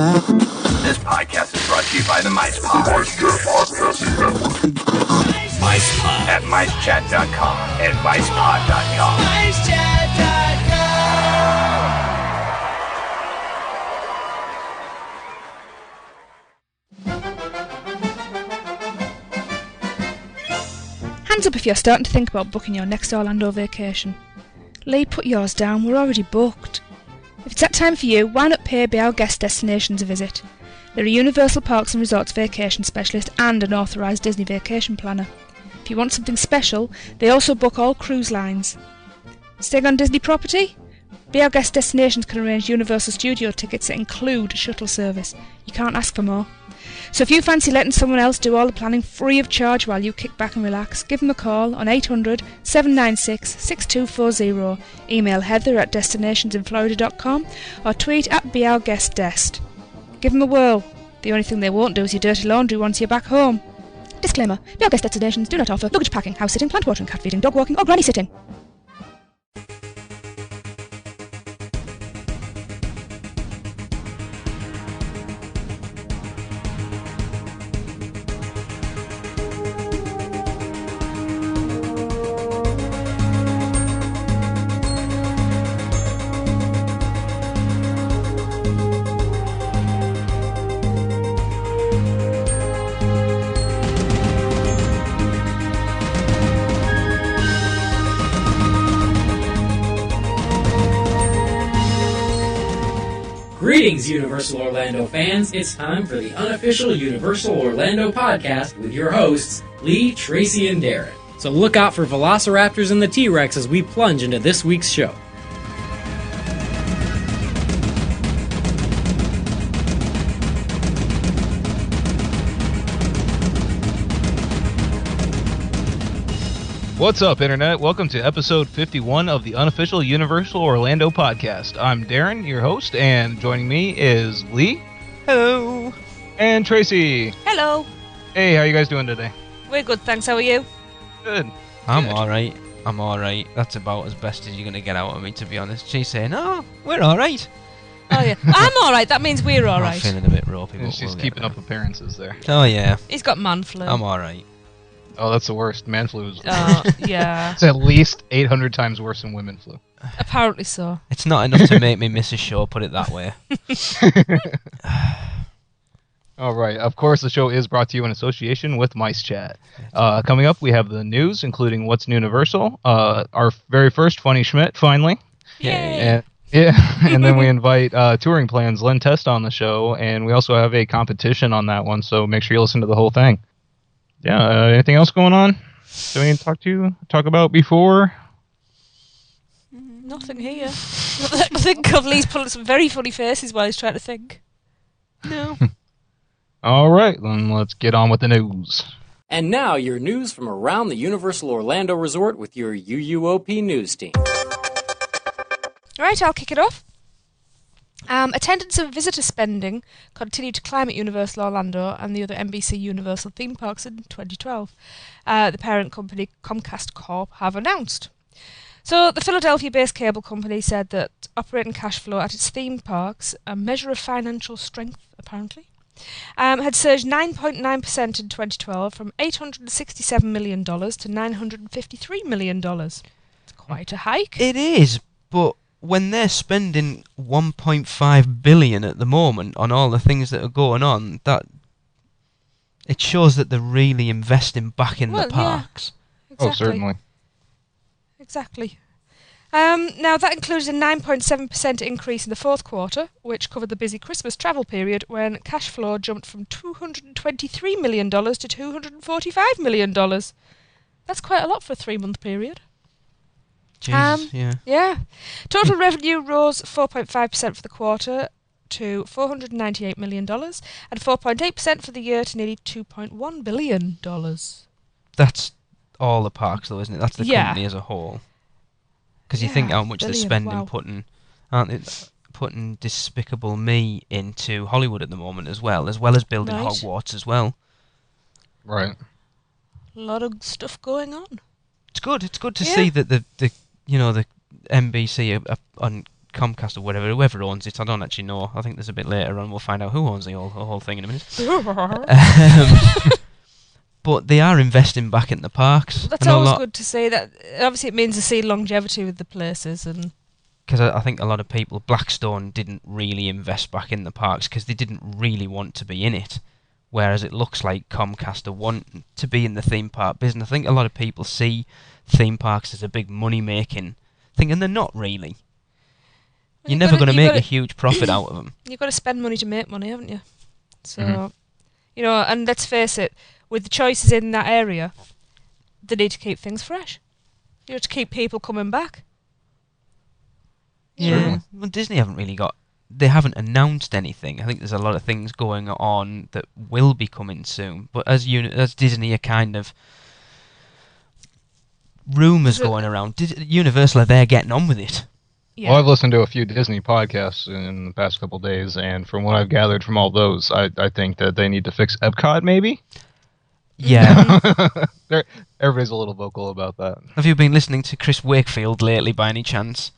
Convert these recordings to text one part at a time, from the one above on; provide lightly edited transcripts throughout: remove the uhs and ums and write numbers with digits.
This podcast is brought to you by the Mice Pod. Mice Pod at micechat.com and micepod.com. Hands up if you're starting to think about booking your next Orlando vacation. Lee, put yours down, we're already booked. If it's that time for you, why not pay Be Our Guest Destinations a visit? They're a Universal Parks and Resorts vacation specialist and an authorised Disney vacation planner. If you want something special, they also book all cruise lines. Staying on Disney property? Be Our Guest Destinations can arrange Universal Studio tickets that include shuttle service. You can't ask for more. So if you fancy letting someone else do all the planning free of charge while you kick back and relax, give them a call on 800 796 6240, email heather@destinationsinflorida.com or tweet @BeOurGuestDest. Give them a whirl. The only thing they won't do is your dirty laundry once you're back home. Disclaimer, Be Our Guest Destinations do not offer luggage packing, house sitting, plant watering, cat feeding, dog walking or granny sitting. Greetings, Universal Orlando fans. It's time for the unofficial Universal Orlando podcast with your hosts, Lee, Tracy, and Darren. So look out for Velociraptors and the T-Rex as we plunge into this week's show. What's up, Internet? Welcome to episode 51 of the unofficial Universal Orlando podcast. I'm Darren, your host, and joining me is Lee. Hello. And Tracy. Hello. Hey, how you guys doing today? We're good, thanks. How are you? Good. I'm alright. That's about as best as you're going to get out of me, to be honest. She's saying, oh, we're alright. Oh, yeah. I'm alright. That means we're I'm alright. feeling a bit ropey. And she's keeping up appearances there. Oh, yeah. He's got man flu. I'm alright. Oh, that's the worst. Man flu is yeah. It's at least 800 times worse than women flu. Apparently so. It's not enough to make me miss a show, put it that way. All right. Of course, the show is brought to you in association with Mice Chat. Coming up, we have the news, including What's Newniversal, our very first Funny Schmidt, finally. Yay! And then we invite touring plans Len Testa on the show, and we also have a competition on that one, so make sure you listen to the whole thing. Yeah, anything else going on? Do we need to talk about before? Nothing here. I think Lee's pulling some very funny faces while he's trying to think. No. All right, then let's get on with the news. And now, your news from around the Universal Orlando Resort with your UUOP news team. Right, I'll kick it off. Attendance and visitor spending continued to climb at Universal Orlando and the other NBC Universal theme parks in 2012. The parent company, Comcast Corp, have announced. So the Philadelphia-based cable company said that operating cash flow at its theme parks, a measure of financial strength apparently, had surged 9.9% in 2012 from $867 million to $953 million. It's quite a hike. It is, but when they're spending $1.5 billion at the moment on all the things that are going on, that it shows that they're really investing back in the parks. Yeah, exactly. Oh, certainly. Exactly. Now, that included a 9.7% increase in the fourth quarter, which covered the busy Christmas travel period when cash flow jumped from $223 million to $245 million. That's quite a lot for a 3-month period. Jesus, Yeah. Total revenue rose 4.5% for the quarter to $498 million and 4.8% for the year to nearly $2.1 billion. That's all the parks, though, isn't it? That's the company as a whole. Because you think how much they're spending putting Despicable Me into Hollywood at the moment as well as building Hogwarts as well. Right. A lot of stuff going on. It's good. It's good to see that the NBC are Comcast or whatever, whoever owns it, I don't actually know. I think there's a bit later on we'll find out who owns the whole thing in a minute. But they are investing back in the parks. That's always good to say that. Obviously, it means to see longevity with the places and. Because I think a lot of people, Blackstone didn't really invest back in the parks because they didn't really want to be in it. Whereas it looks like Comcast want to be in the theme park business. I think a lot of people see theme parks as a big money-making thing, and they're not really. You're never going to make a huge profit out of them. You've got to spend money to make money, haven't you? So, you know, and let's face it, with the choices in that area, they need to keep things fresh. You have to keep people coming back. Yeah. Well, Disney they haven't announced anything. I think there's a lot of things going on that will be coming soon. But as Disney are kind of rumours going around, Universal are there getting on with it. Yeah. Well, I've listened to a few Disney podcasts in the past couple of days, and from what I've gathered from all those, I think that they need to fix Epcot, maybe? Yeah. Everybody's a little vocal about that. Have you been listening to Chris Wakefield lately, by any chance?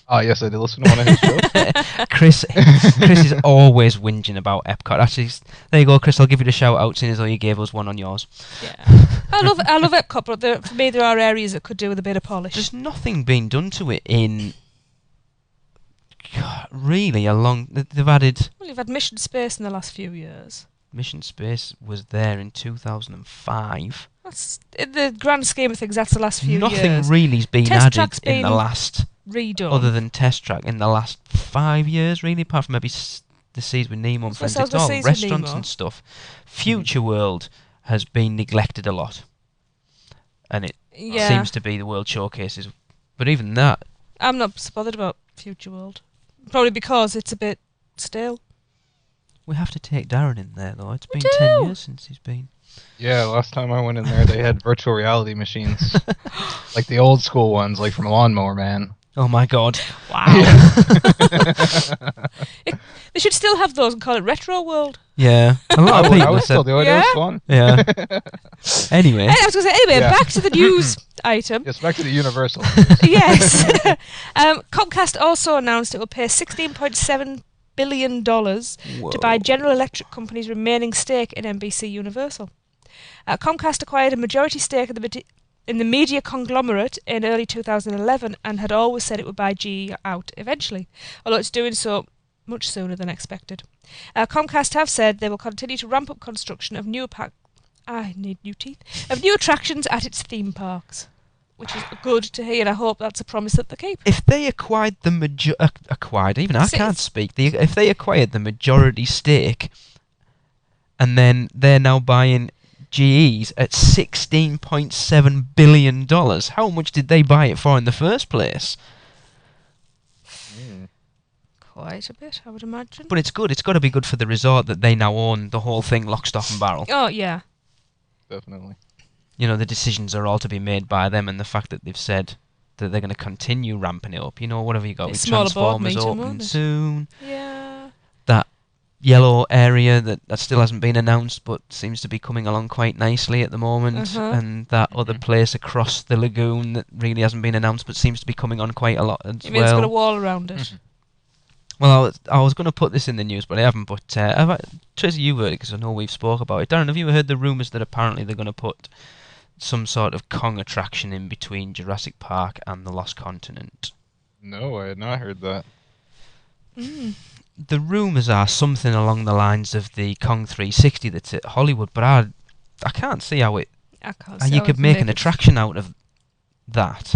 Oh, yes, I did listen to one of his shows. Chris is always whinging about Epcot. Actually, there you go, Chris. I'll give you the shout out, seeing as though you gave us one on yours. Yeah, I love Epcot, but for me there are areas that could do with a bit of polish. There's nothing being done to it in really a long. They've added. Well, you've had Mission Space in the last few years. Mission Space was there in 2005. That's in the grand scheme of things. That's the last few years. Nothing really's been added in the last. Redone. Other than Test Track in the last 5 years, really, apart from maybe the Seas with Nemo and friends. It's all restaurants and stuff. Future World has been neglected a lot, and it seems to be the World Showcases. But even that, I'm not so bothered about Future World. Probably because it's a bit stale. We have to take Darren in there, though. It's been 10 years since he's been. Yeah, last time I went in there, they had virtual reality machines, like the old school ones, like from Lawnmower Man. Oh my God! Wow. They should still have those and call it Retro World. Yeah, a lot of people I would still do it. Yeah? It was fun. Yeah. Anyway, I was going to say back to the news item. Yes, back to the Universal. Yes. Comcast also announced it will pay $16.7 billion to buy General Electric Company's remaining stake in NBC Universal. Comcast acquired a majority stake in the media conglomerate in early 2011 and had always said it would buy GE out eventually, although it's doing so much sooner than expected. Comcast have said they will continue to ramp up construction of new attractions at its theme parks, which is good to hear, and I hope that's a promise that they keep. If they acquired if they acquired the majority stake, and then they're now buying GE's at $16.7 billion. How much did they buy it for in the first place? Quite a bit, I would imagine. But it's good. It's got to be good for the resort that they now own the whole thing, lock, stock and barrel. Oh, yeah. Definitely. You know, the decisions are all to be made by them, and the fact that they've said that they're going to continue ramping it up. You know, whatever you got with Transformers opening soon. Yeah. That yellow area that still hasn't been announced but seems to be coming along quite nicely at the moment, and that other place across the lagoon that really hasn't been announced but seems to be coming on quite a lot as You mean it's got a wall around it? Well, I was going to put this in the news, but I haven't. But Tracy, you heard it because I know we've spoke about it. Darren, have you heard the rumours that apparently they're going to put some sort of Kong attraction in between Jurassic Park and the Lost Continent? No, I had not heard that. The rumours are something along the lines of the Kong 360 that's at Hollywood, but I can't see how you could make an attraction out of that.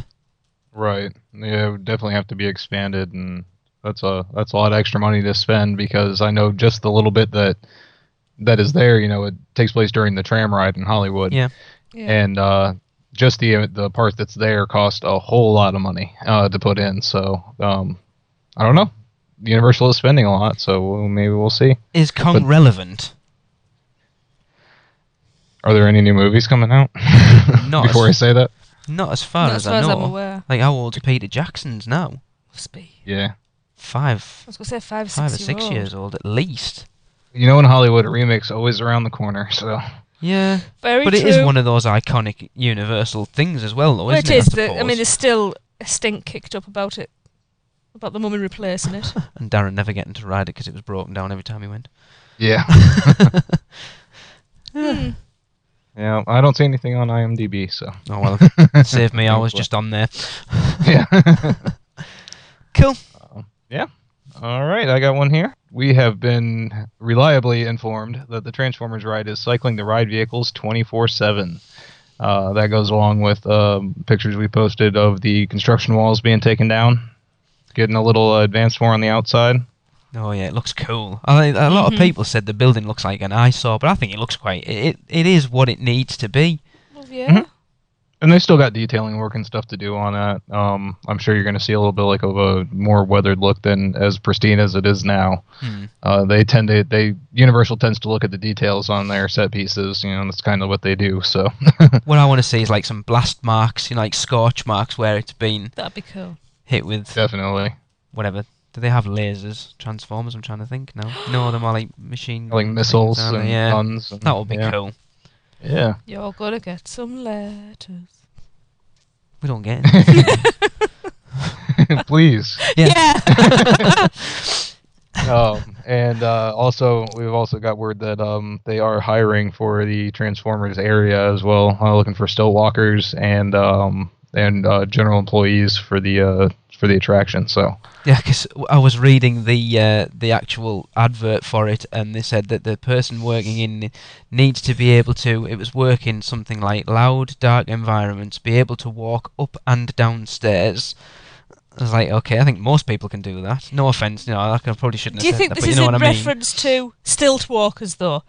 Right. Yeah, it would definitely have to be expanded, and that's a lot of extra money to spend, because I know just the little bit that is there, you know, it takes place during the tram ride in Hollywood. Yeah. And just the part that's there cost a whole lot of money to put in. So I don't know. Universal is spending a lot, so maybe we'll see. Is Kong relevant? Are there any new movies coming out? Not before I say that. Not as far as I know. I'm aware. Like, how old's Peter Jackson's now? Must be. Yeah. 5. I was going to say 5 or 6 5 or 6 years old at least. You know, in Hollywood, a remake's always around the corner, so. Yeah, very but true. It is one of those iconic Universal things as well, though, isn't it? It is. I mean, there's still a stink kicked up about it About the mummy replacing it. And Darren never getting to ride it because it was broken down every time he went. Yeah. Yeah, I don't see anything on IMDb, so. Oh well, save me. I was just on there. Yeah. Cool. Yeah. All right, I got one here. We have been reliably informed that the Transformers ride is cycling the ride vehicles 24/7. That goes along with pictures we posted of the construction walls being taken down, getting a little advanced more on the outside. Oh yeah, it looks cool. A lot of people said the building looks like an eyesore, but I think it looks quite. It is what it needs to be. Well, yeah. And they still got detailing work and stuff to do on that. I'm sure you're going to see a little bit like of a more weathered look than as pristine as it is now. Universal tends to look at the details on their set pieces. And that's kind of what they do. So what I want to see is like some blast marks, like scorch marks where it's been. That'd be cool. Hit with definitely whatever. Do they have lasers, transformers? I'm trying to think. No, they're more like machine, like missiles and guns. That would be cool. Yeah. You're gonna get some letters. We don't get it. Please. Yeah. And also, we've also got word that they are hiring for the Transformers area as well, looking for still walkers and general employees for the attraction. So. Yeah, because I was reading the actual advert for it, and they said that the person working in needs to be able to. It was working something like loud, dark environments, be able to walk up and down stairs. I was like, okay, I think most people can do that. No offense, I probably shouldn't. Do you have think said this that, is but you know in what I mean? reference to stilt walkers, though?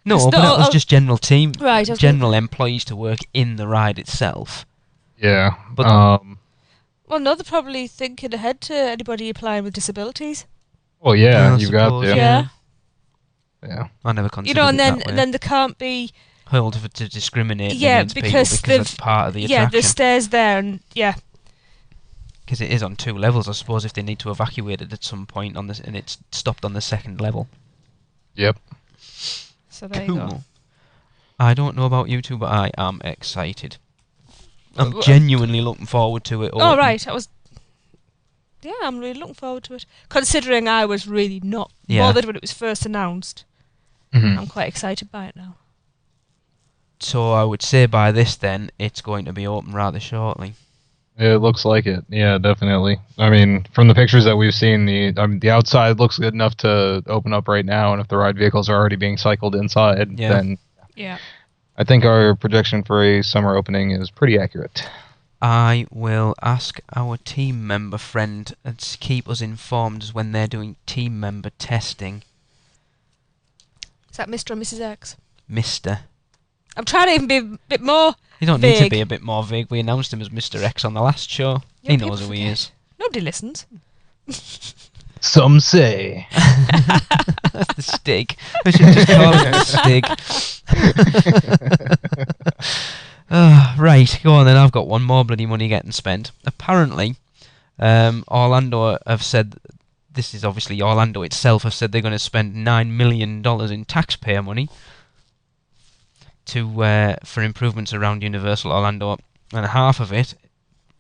No, but that was just general team, right? General employees to work in the ride itself. Yeah, but. Well, no, they're probably thinking ahead to anybody applying with disabilities. Well, yeah, you've got to. Yeah. I never considered and then there can't be held to discriminate because against people because that's part of the attraction. Yeah, there's stairs there, and because it is on 2 levels. I suppose if they need to evacuate it at some point on this, and it's stopped on the 2nd level. Yep. So there you go. I don't know about you two, but I am excited. I'm genuinely looking forward to it. Oh, right. I'm really looking forward to it. Considering I was really not bothered when it was first announced. I'm quite excited by it now. So I would say by this then, it's going to be open rather shortly. It looks like it. Yeah, definitely. I mean, from the pictures that we've seen, the outside looks good enough to open up right now, and if the ride vehicles are already being cycled inside, then... Yeah. I think our projection for a summer opening is pretty accurate. I will ask our team member friend to keep us informed when they're doing team member testing. Is that Mr. or Mrs. X? Mr. I'm trying to even be a bit more You don't vague. need to be a bit more vague. We announced him as Mr. X on the last show. Yeah, he knows who he is. Nobody listens. Some say. That's the Stig. We should just call it the Stig. Right, go on then. I've got one more bloody money getting spent. Apparently, Orlando have said, this is obviously Orlando itself, have said they're going to spend $9 million in taxpayer money for improvements around Universal Orlando, and half of it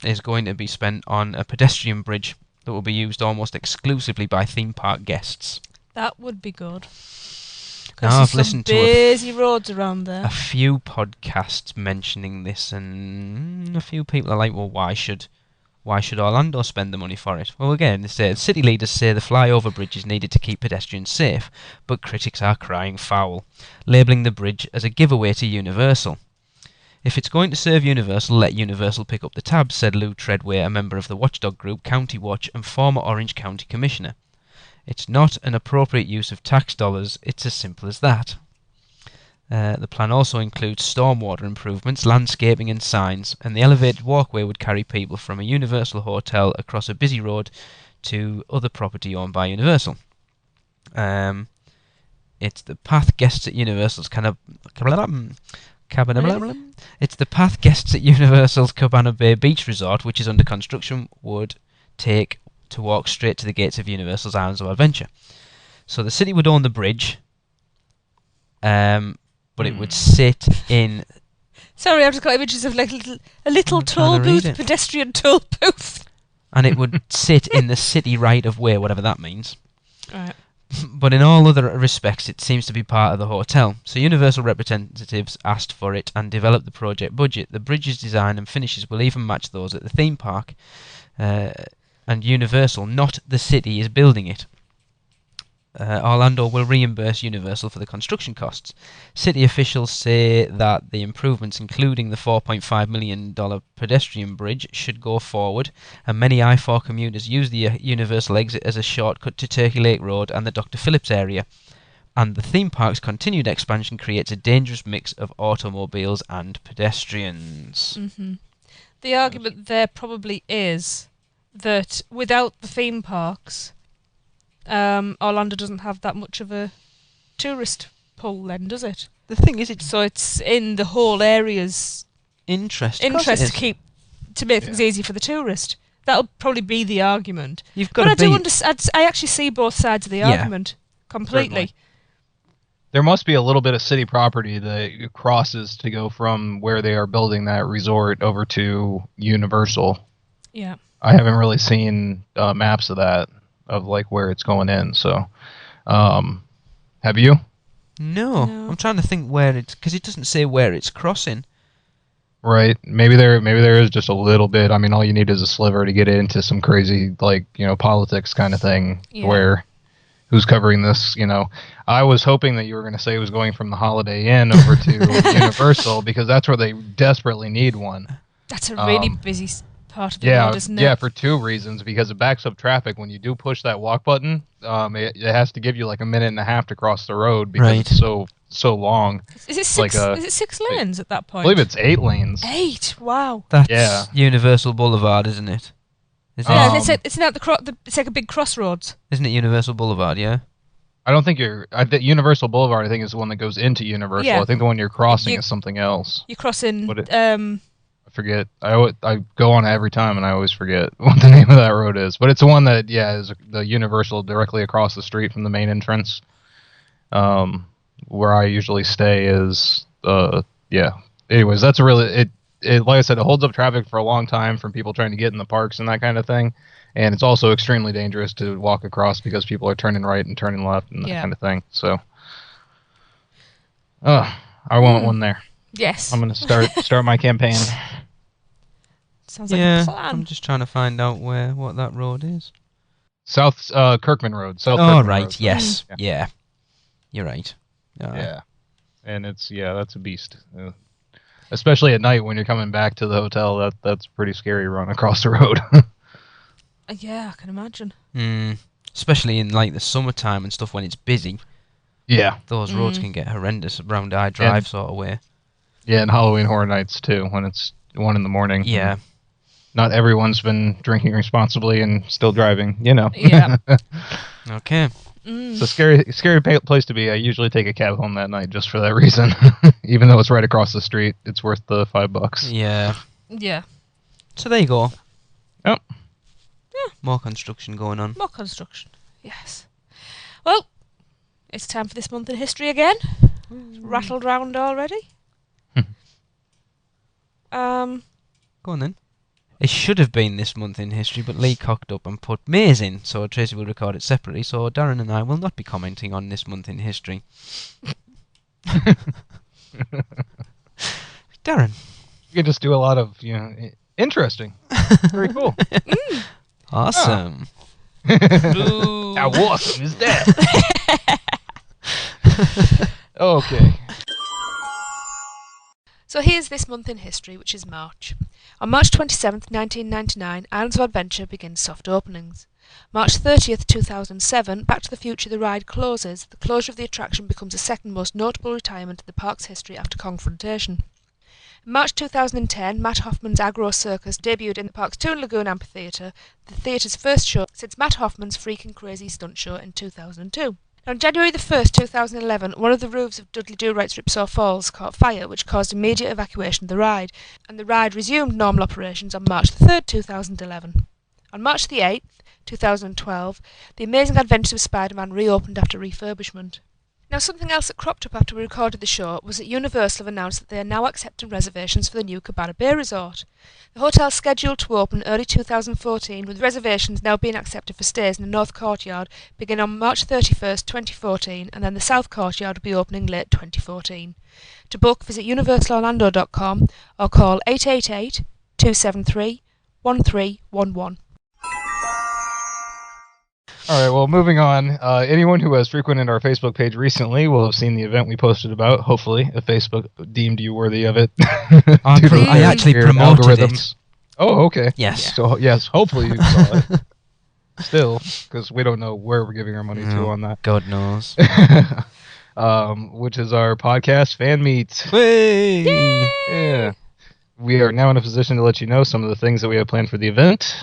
is going to be spent on a pedestrian bridge that will be used almost exclusively by theme park guests. That would be good. Now I've listened to busy roads around there. A few podcasts mentioning this, and a few people are like, "Well, why should Orlando spend the money for it?" Well, again, they say city leaders say the flyover bridge is needed to keep pedestrians safe, but critics are crying foul, labelling the bridge as a giveaway to Universal. "If it's going to serve Universal, let Universal pick up the tab," said Lou Treadway, a member of the watchdog group County Watch and former Orange County Commissioner. "It's not an appropriate use of tax dollars, it's as simple as that." The plan also includes stormwater improvements, landscaping and signs, and the elevated walkway would carry people from a Universal hotel across a busy road to other property owned by Universal. It's the path guests at Universal's It's the path guests at Universal's Cabana Bay Beach Resort, which is under construction, would take to walk straight to the gates of Universal's Islands of Adventure. So the city would own the bridge, but it would sit in... Sorry, I've just got images of like a little toll booth, pedestrian toll booth. and it would sit in the city right of way, whatever that means. Right. But in all other respects, it seems to be part of the hotel. So Universal representatives asked for it and developed the project budget. The bridge's design and finishes will even match those at the theme park. And Universal, not the city, is building it. Orlando will reimburse Universal for the construction costs. City officials say that the improvements, including the $4.5 million pedestrian bridge, should go forward, and many I-4 commuters use the Universal exit as a shortcut to Turkey Lake Road and the Dr. Phillips area. And the theme park's continued expansion creates a dangerous mix of automobiles and pedestrians. Mm-hmm. The argument there probably is that without the theme parks, Orlando doesn't have that much of a tourist pull then, does it? The thing is, So it's in the whole area's interest to make things easy for the tourist. That'll probably be the argument. You've got But to I actually see both sides of the argument completely. Certainly. There must be a little bit of city property that crosses to go from where they are building that resort over to Universal. Yeah. I haven't really seen maps of that, of like where it's going in. So, have you? No, I'm trying to think where it's, because it doesn't say where it's crossing. Right. Maybe there is just a little bit. I mean, all you need is a sliver to get into some crazy, like, politics kind of thing. Yeah. Where who's covering this? I was hoping that you were going to say it was going from the Holiday Inn over to Universal, because that's where they desperately need one. That's a really busy part of the Yeah, road, isn't it? yeah, for two reasons. Because it backs up traffic when you do push that walk button. It has to give you like a minute and a half to cross the road because it's so long. Is it six? Is it 6 lanes at that point? I believe it's 8 lanes. 8. Wow. That's Universal Boulevard, isn't it? Is it? Yeah, it's like a big crossroads. Isn't it Universal Boulevard? Yeah. I don't think Universal Boulevard, I think, is the one that goes into Universal. Yeah. I think the one you're crossing is something else. You're crossing. I forget. I go on it every time and I always forget what the name of that road is. But it's the one that is the Universal directly across the street from the main entrance. Where I usually stay is Anyways, that's a really like I said, it holds up traffic for a long time from people trying to get in the parks and that kind of thing. And it's also extremely dangerous to walk across because people are turning right and turning left and that kind of thing. So, I want one there. Yes. I'm going to start my campaign. Sounds like a plan. I'm just trying to find out what that road is. South Kirkman Road. Kirkman right. Road. Yes. Yeah. You're right. Yeah. And that's a beast. Especially at night when you're coming back to the hotel, that's a pretty scary run across the road. Yeah, I can imagine. Especially in like the summertime and stuff when it's busy. Yeah. Those roads can get horrendous around I Drive sort of way. Yeah, and Halloween Horror Nights too, when it's 1 a.m. Yeah. Not everyone's been drinking responsibly and still driving, Yeah. Okay. It's a scary place to be. I usually take a cab home that night just for that reason. Even though it's right across the street, it's worth the $5. Yeah. Yeah. So there you go. Yep. Yeah. More construction going on. More construction. Yes. Well, it's time for this month in history again. Rattled round already. Go on then. It should have been this month in history, but Lee cocked up and put Mays in, so Tracy will record it separately, so Darren and I will not be commenting on this month in history. Darren. You can just do a lot of, interesting. Very cool. Awesome. How awesome is that? Okay. So here's this month in history, which is March. On March 27th, 1999, Islands of Adventure begins soft openings. March 30th, 2007, Back to the Future the ride closes. The closure of the attraction becomes the second most notable retirement in the park's history after Confrontation. In March 2010, Matt Hoffman's Agro Circus debuted in the park's Toon Lagoon Amphitheatre, the theatre's first show since Matt Hoffman's Freakin' Crazy stunt show in 2002. On January the 1st, 2011, one of the roofs of Dudley Do-Right's Ripsaw Falls caught fire, which caused immediate evacuation of the ride, and the ride resumed normal operations on March the 3rd, 2011. On March the 8th, 2012, The Amazing Adventures of Spider-Man reopened after refurbishment. Now, something else that cropped up after we recorded the show was that Universal have announced that they are now accepting reservations for the new Cabana Bay Resort. The hotel is scheduled to open early 2014, with reservations now being accepted for stays in the North Courtyard beginning on March 31st, 2014, and then the South Courtyard will be opening late 2014. To book, visit universalorlando.com or call 888-273-1311. All right, well, moving on. Anyone who has frequented our Facebook page recently will have seen the event we posted about, hopefully, if Facebook deemed you worthy of it. I actually promoted it. Oh, okay. Yes. So, yes, hopefully you saw it. Still, because we don't know where we're giving our money to on that. God knows. Which is our podcast, Fan Meet. Yay! Yeah. We are now in a position to let you know some of the things that we have planned for the event.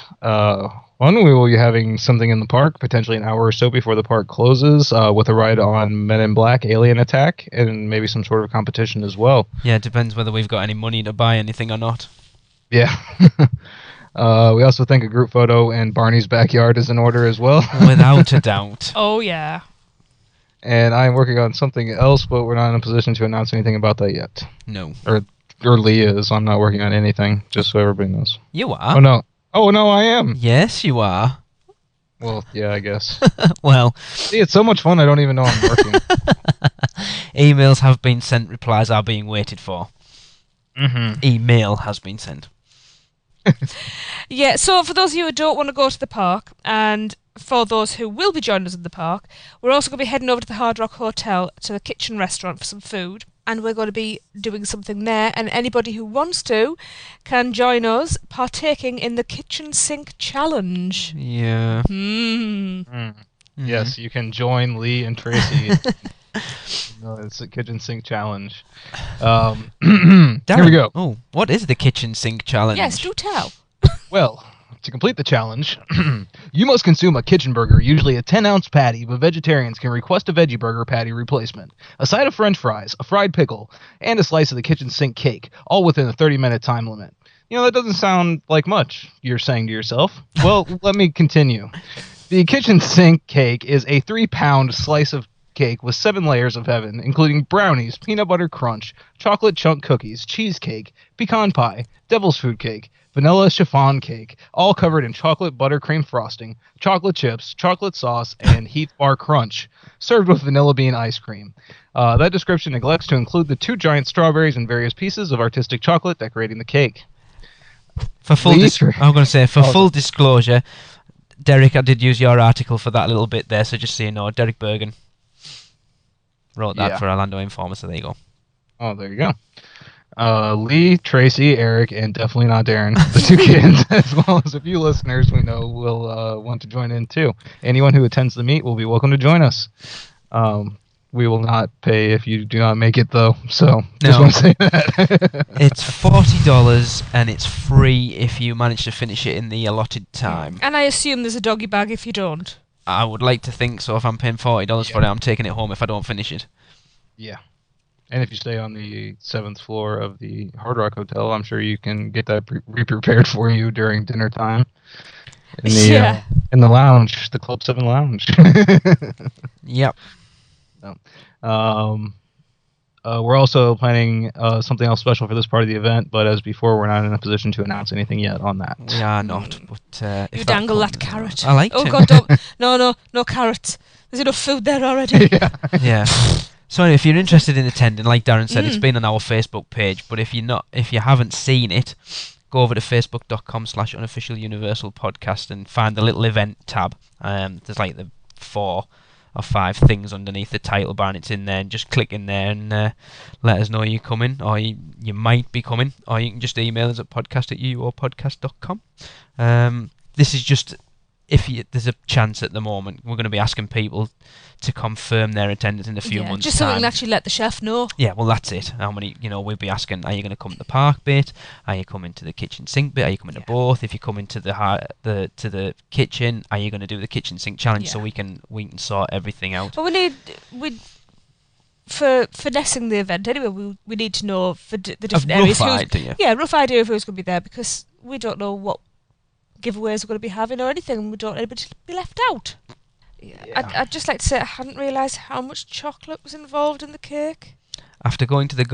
One, we will be having something in the park, potentially an hour or so before the park closes, with a ride on Men in Black, Alien Attack, and maybe some sort of competition as well. Yeah, it depends whether we've got any money to buy anything or not. Yeah. We also think a group photo in Barney's backyard is in order as well. Without a doubt. Oh, yeah. And I'm working on something else, but we're not in a position to announce anything about that yet. No. Or Lee is. I'm not working on anything, just so everybody knows. You are. Oh, no, I am. Yes, you are. Well, yeah, I guess. Well. See, it's so much fun, I don't even know I'm working. Emails have been sent, replies are being waited for. Mm-hmm. Email has been sent. Yeah, so for those of you who don't want to go to the park, and for those who will be joining us in the park, we're also going to be heading over to the Hard Rock Hotel to the kitchen restaurant for some food, and we're going to be doing something there, and anybody who wants to can join us partaking in the Kitchen Sink Challenge. Yeah. Yes, you can join Lee and Tracy. No, it's a Kitchen Sink Challenge. Here we go. Oh, what is the Kitchen Sink Challenge? Yes, do tell. Well, to complete the challenge, you must consume a kitchen burger, usually a 10-ounce patty, but vegetarians can request a veggie burger patty replacement, a side of french fries, a fried pickle, and a slice of the kitchen sink cake, all within a 30-minute time limit. You know, that doesn't sound like much, you're saying to yourself. Well, let me continue. The kitchen sink cake is a 3-pound slice of cake with 7 layers of heaven, including brownies, peanut butter crunch, chocolate chunk cookies, cheesecake, pecan pie, devil's food cake, vanilla chiffon cake, all covered in chocolate buttercream frosting, chocolate chips, chocolate sauce, and Heath Bar Crunch, served with vanilla bean ice cream. That description neglects to include the 2 giant strawberries and various pieces of artistic chocolate decorating the cake. For full full disclosure, Derek, I did use your article for that little bit there, so just so you know, Derek Bergen wrote that for Orlando Informer, so there you go. Oh, there you go. Lee, Tracy, Eric, and definitely not Darren, the 2 kids, as well as a few listeners we know will want to join in too. Anyone who attends the meet will be welcome to join us. We will not pay if you do not make it, though, so just want to say that. It's $40, and it's free if you manage to finish it in the allotted time. And I assume there's a doggy bag if you don't. I would like to think so. If I'm paying $40 for it, I'm taking it home if I don't finish it. Yeah. And if you stay on the 7th floor of the Hard Rock Hotel, I'm sure you can get that pre-prepared for you during dinner time. In the in the lounge, the Club 7 lounge. Yep. We're also planning something else special for this part of the event, but as before, we're not in a position to announce anything yet on that. We are not, but you dangle that carrot. I like to. Oh God, don't. No carrots. There's enough food there already. Yeah. So anyway, if you're interested in attending, like Darren said, it's been on our Facebook page. But if you haven't seen it, go over to facebook.com/unofficial Universal podcast and find the little event tab. There's like the 4 or 5 things underneath the title bar, and it's in there. And just click in there and let us know you're coming, or you might be coming, or you can just email us at podcast@uuopodcast.com. This is just there's a chance at the moment. We're going to be asking people to confirm their attendance in a few months' just so we time. can actually let the chef know. Yeah, well, that's it. How many, we'll be asking, are you going to come to the park bit? Are you coming to the kitchen sink bit? Are you coming to both? If you come into the kitchen, are you going to do the kitchen sink challenge so we can sort everything out? Well, for finessing the event anyway, we need to know for the different areas. Rough idea of who's going to be there, because we don't know what giveaways we're going to be having or anything, and we don't want anybody to be left out. Yeah. I'd just like to say I hadn't realised how much chocolate was involved in the cake. After going to the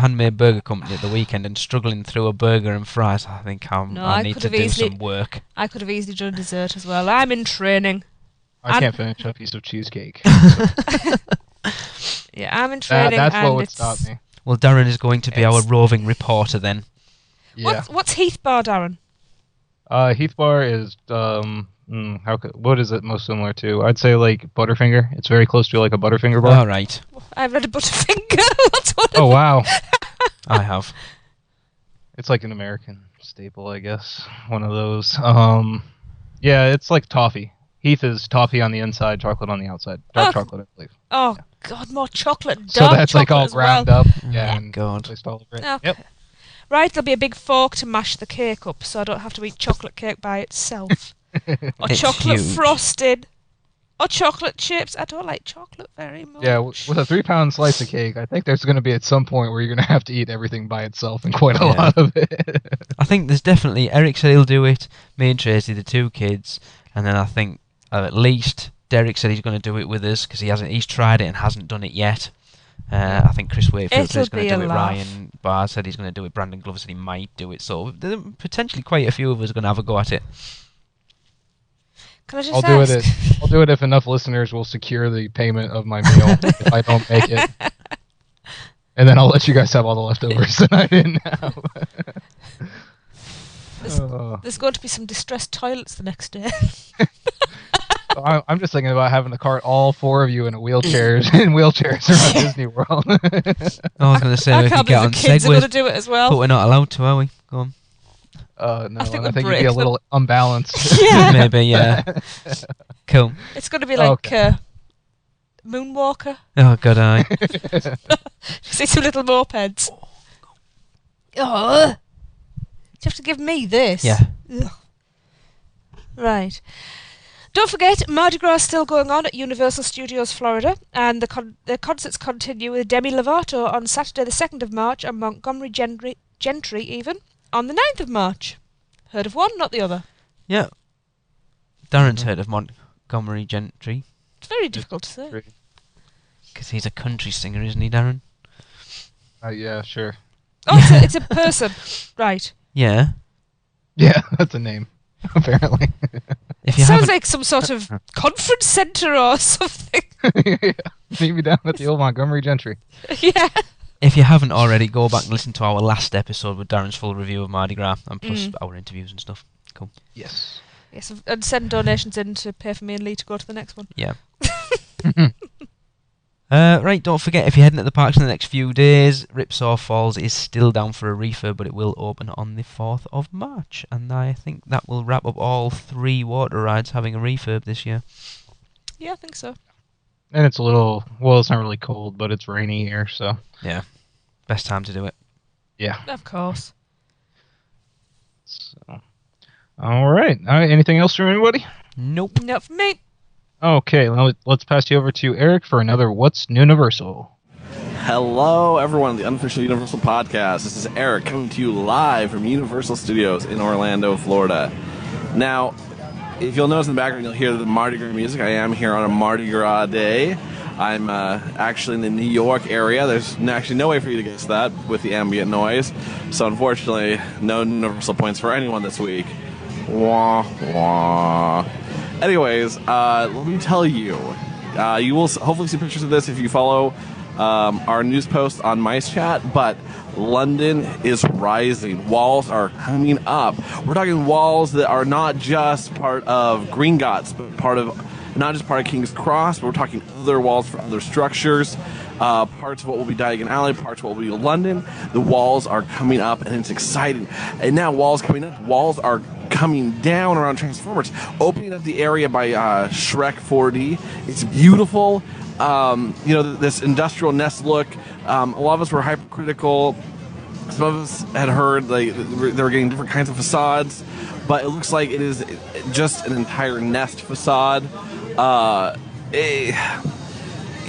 handmade burger company at the weekend and struggling through a burger and fries, I think I need to do some work. I could have easily done dessert as well. I'm in training. I can't finish a piece of cheesecake. Yeah, I'm in training. That's what would stop me. Well, Darren is going to be our roving reporter then. Yeah. What's Heath Bar, Darren? Heath Bar is what is it most similar to? I'd say like Butterfinger. It's very close to like a Butterfinger bar. All right. I've read a Butterfinger. That's what. Oh wow. I have. It's like an American staple, I guess. One of those. Yeah, it's like toffee. Heath is toffee on the inside, chocolate on the outside. Dark chocolate, I believe. Oh God, more chocolate. So that's like all ground up. Yeah, and God. Placed all over it. Okay. Yep. Right, there'll be a big fork to mash the cake up, so I don't have to eat chocolate cake by itself. Or It's chocolate huge. frosting. Or chocolate chips. I don't like chocolate very much. Yeah, with a 3-pound slice of cake, I think there's going to be at some point where you're going to have to eat everything by itself and quite a lot of it. I think there's definitely Eric said he'll do it. Me and Tracy, the two kids, and then I think at least Derek said he's going to do it with us because he's tried it and hasn't done it yet. I think Chris Wakefield said he's going to do it. Ryan Barr said he's going to do it. Brandon Glover said he might do it. So potentially quite a few of us are going to have a go at it. Can I just I'll do it if enough listeners will secure the payment of my meal if I don't make it. And then I'll let you guys have all the leftovers that I didn't have. There's going to be some distressed toilets the next day. I'm just thinking about having to cart all 4 of you in wheelchairs around Disney World. I was going to say I we can't could get believe on the kids are going to segways, do it as well. but we're not allowed to, are we? Go on. No, I think we'd you'd break be a them. little unbalanced. Yeah. Maybe, yeah. Cool. It's going to be like Moonwalker. Oh, God, aye. See some little mopeds. Oh, you have to give me this. Yeah. Ugh. Right. Don't forget, Mardi Gras is still going on at Universal Studios Florida, and the concerts continue with Demi Lovato on Saturday the 2nd of March and Montgomery Gentry even on the 9th of March. Heard of one, not the other. Yeah. Darren's heard of Montgomery Gentry. It's very difficult to say. Because he's a country singer, isn't he, Darren? Yeah, sure. Oh, it's a person. Right. Yeah. Yeah, that's a name, apparently. If you Sounds haven't- like some sort of conference centre or something. Yeah, meet me down at the old Montgomery Gentry. Yeah. If you haven't already, go back and listen to our last episode with Darren's full review of Mardi Gras and plus our interviews and stuff. Cool. Yes. Yes, and send donations in to pay for me and Lee to go to the next one. Yeah. Right, don't forget, if you're heading to the parks in the next few days, Ripsaw Falls is still down for a refurb, but it will open on the 4th of March. And I think that will wrap up all 3 water rides having a refurb this year. Yeah, I think so. And it's a little, well, it's not really cold, but it's rainy here, so. Yeah. Best time to do it. Yeah. Of course. So. All right. Anything else from anybody? Nope. Not for me. Okay, let's pass you over to Eric for another What's Newniversal. Hello, everyone, the unofficial Universal podcast. This is Eric coming to you live from Universal Studios in Orlando, Florida. Now, if you'll notice in the background, you'll hear the Mardi Gras music. I am here on a Mardi Gras day. I'm actually in the New York area. There's actually no way for you to guess that with the ambient noise. So, unfortunately, no Universal points for anyone this week. Wah, wah. Anyways, let me tell you, you will hopefully see pictures of this if you follow our news post on Mice Chat, but London is rising. Walls are coming up. We're talking walls that are not just part of Gringotts, but not just part of King's Cross, but we're talking other walls for other structures, parts of what will be Diagon Alley, parts of what will be London. The walls are coming up, and it's exciting. And now walls coming up, walls are coming down around Transformers, opening up the area by Shrek 4D. It's beautiful. This industrial nest look. A lot of us were hypercritical. Some of us had heard they were getting different kinds of facades, but it looks like it is just an entire nest facade.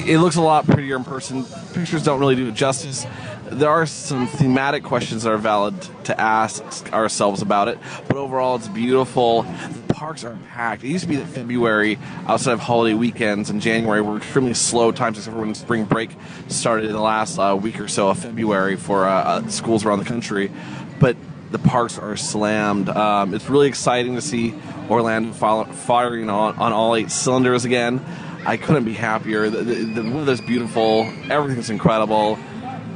it looks a lot prettier in person. Pictures don't really do it justice. There are some thematic questions that are valid to ask ourselves about it, but overall it's beautiful. The parks are packed. It used to be that February, outside of holiday weekends, and January were extremely slow times, except for when spring break started in the last week or so of February for schools around the country. But the parks are slammed. It's really exciting to see Orlando firing on all 8 cylinders again. I couldn't be happier. The weather's beautiful. Everything's incredible.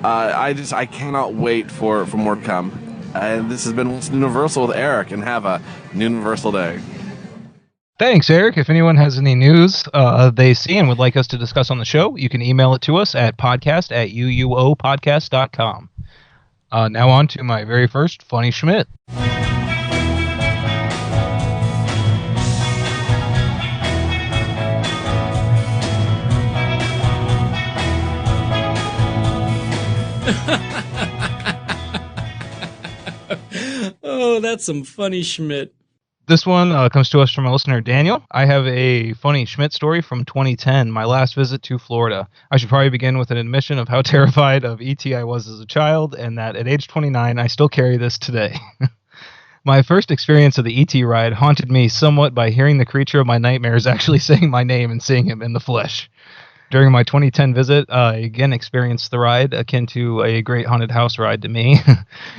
I cannot wait for more to come. And this has been Newniversal with Eric, and have a Newniversal day. Thanks, Eric. If anyone has any news they see and would like us to discuss on the show, you can email it to us at podcast@uuopodcast.com. Now on to my very first Funny Schmidt. Oh, that's some funny Schmidt. This one comes to us from a listener, Daniel. I have a funny Schmidt story from 2010, my last visit to Florida. I should probably begin with an admission of how terrified of E.T. I was as a child, and that at age 29, I still carry this today. My first experience of the E.T. ride haunted me somewhat by hearing the creature of my nightmares actually saying my name and seeing him in the flesh. During my 2010 visit, I again experienced the ride akin to a great haunted house ride to me,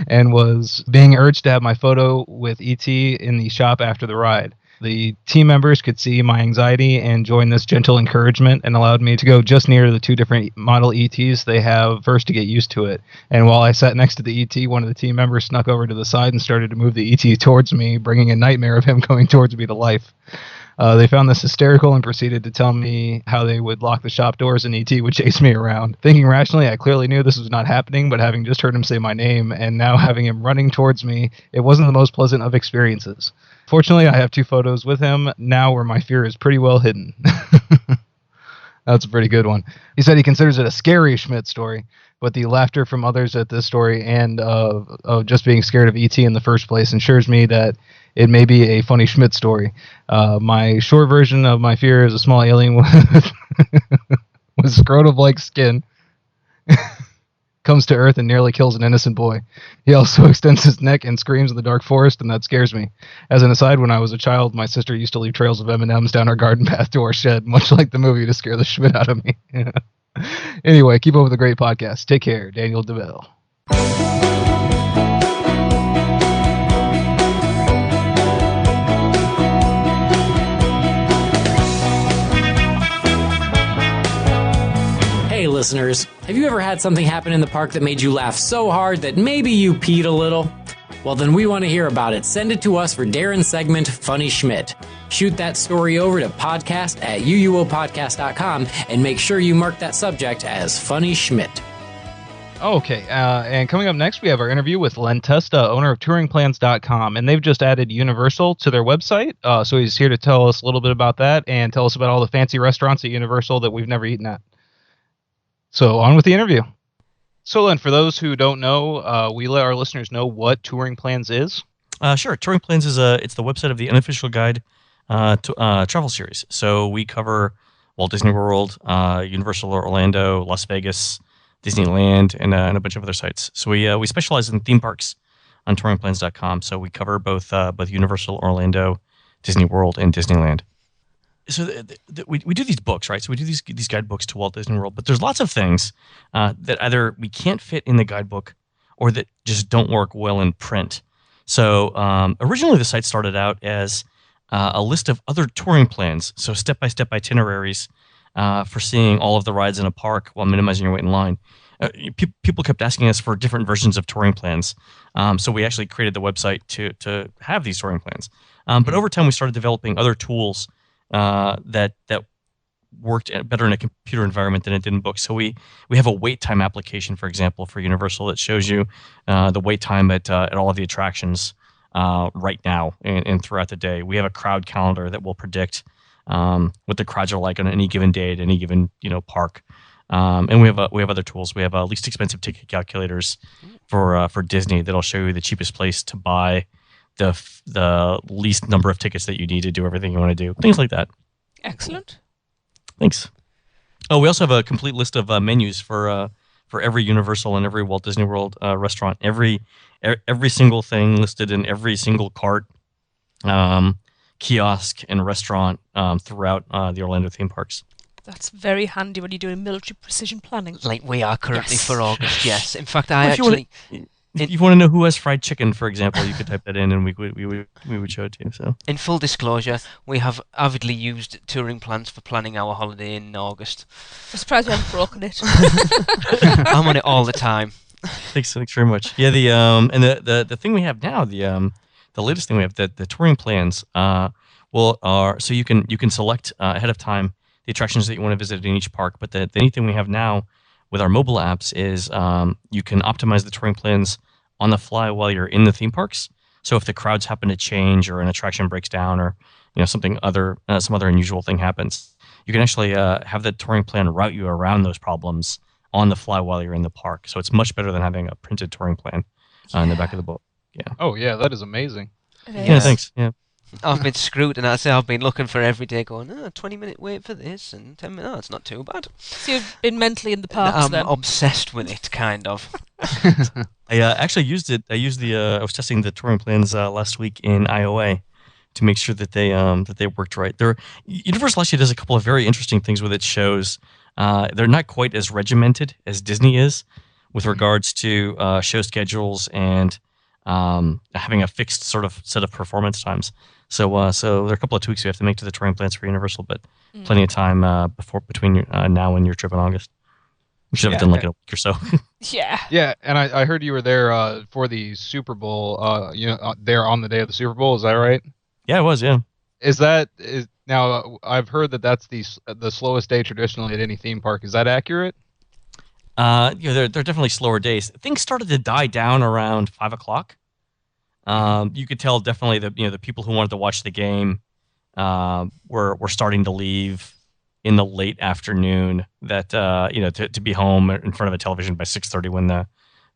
and was being urged to have my photo with E.T. in the shop after the ride. The team members could see my anxiety and joined this gentle encouragement and allowed me to go just near the 2 different model ETs they have first to get used to it. And while I sat next to the ET, one of the team members snuck over to the side and started to move the ET towards me, bringing a nightmare of him coming towards me to life. They found this hysterical and proceeded to tell me how they would lock the shop doors and E.T. would chase me around. Thinking rationally, I clearly knew this was not happening, but having just heard him say my name and now having him running towards me, it wasn't the most pleasant of experiences. Fortunately, I have 2 photos with him now where my fear is pretty well hidden. That's a pretty good one. He said he considers it a scary Schmidt story, but the laughter from others at this story and of just being scared of E.T. in the first place ensures me that it may be a funny Schmidt story. My short version of my fear is a small alien with scrotum-like skin comes to Earth and nearly kills an innocent boy. He also extends his neck and screams in the dark forest, and that scares me. As an aside, when I was a child, my sister used to leave trails of M&Ms down our garden path to our shed, much like the movie, to scare the Schmidt out of me. Anyway, keep up with the great podcast. Take care, Daniel DeVille. Hey listeners, have you ever had something happen in the park that made you laugh so hard that maybe you peed a little? Well, then we want to hear about it. Send it to us for Darren's segment, Funny Schmidt. Shoot that story over to podcast@uuopodcast.com and make sure you mark that subject as Funny Schmidt. Okay, and coming up next, we have our interview with Len Testa, owner of touringplans.com, and they've just added Universal to their website, so he's here to tell us a little bit about that and tell us about all the fancy restaurants at Universal that we've never eaten at. So on with the interview. So Len, for those who don't know, we let our listeners know what Touring Plans is. Sure. Touring Plans is it's the website of the Unofficial Guide to Travel Series. So we cover Walt Disney World, Universal Orlando, Las Vegas, Disneyland, and a bunch of other sites. So we specialize in theme parks on touringplans.com. So we cover both Universal, Orlando, Disney World, and Disneyland. So we do these books, right? So we do these guidebooks to Walt Disney World, but there's lots of things that either we can't fit in the guidebook or that just don't work well in print. So originally the site started out as a list of other touring plans, so step-by-step itineraries for seeing all of the rides in a park while minimizing your wait in line. People kept asking us for different versions of touring plans, so we actually created the website to have these touring plans. But over time, we started developing other tools that worked better in a computer environment than it did in books. So we have a wait time application, for example, for Universal that shows you the wait time at all of the attractions right now and throughout the day. We have a crowd calendar that will predict what the crowds are like on any given day at any given park. And we have other tools. We have least expensive ticket calculators for Disney that'll show you the cheapest place to buy the least number of tickets that you need to do everything you want to do. Things like that. Excellent. Thanks. Oh, we also have a complete list of menus for every Universal and every Walt Disney World restaurant. Every single thing listed in every single cart, kiosk, and restaurant throughout the Orlando theme parks. That's very handy when you're doing military precision planning. Like we are currently Yes. for August, yes. In fact, If you want to know who has fried chicken, for example, you could type that in, and we would show it to you. So, in full disclosure, we have avidly used touring plans for planning our holiday in August. I'm surprised we haven't broken it. I'm on it all the time. thanks very much. Yeah, the thing we have now, the latest thing we have, the touring plans, so you can select ahead of time the attractions that you want to visit in each park. But the neat thing we have now with our mobile apps is you can optimize the touring plans on the fly while you're in the theme parks. So if the crowds happen to change or an attraction breaks down or some other unusual thing happens, you can actually have the touring plan route you around those problems on the fly while you're in the park. So it's much better than having a printed touring plan in the back of the book. Yeah. Oh yeah, that is amazing. Yeah. Thanks. Yeah. I've been screwed, and I've been looking for every day, going, 20-minute wait for this, and 10 minutes. Oh, it's not too bad. So you've been mentally in the parks I'm then? obsessed with it, kind of. I actually used it. I was testing the touring plans last week in IOA to make sure that they worked right. Universal actually does a couple of very interesting things with its shows. They're not quite as regimented as Disney is with regards to show schedules and having a fixed sort of set of performance times. So there are a couple of tweaks we have to make to the touring plans for Universal, but plenty of time between now and your trip in August. We should have it done like in a week or so. Yeah. Yeah, and I heard you were there for the Super Bowl. There on the day of the Super Bowl. Is that right? Yeah, it was. Yeah. Now I've heard that that's the slowest day traditionally at any theme park. Is that accurate? They're definitely slower days. Things started to die down around 5:00. You could tell definitely that the people who wanted to watch the game were starting to leave in the late afternoon. That to be home in front of a television by 6:30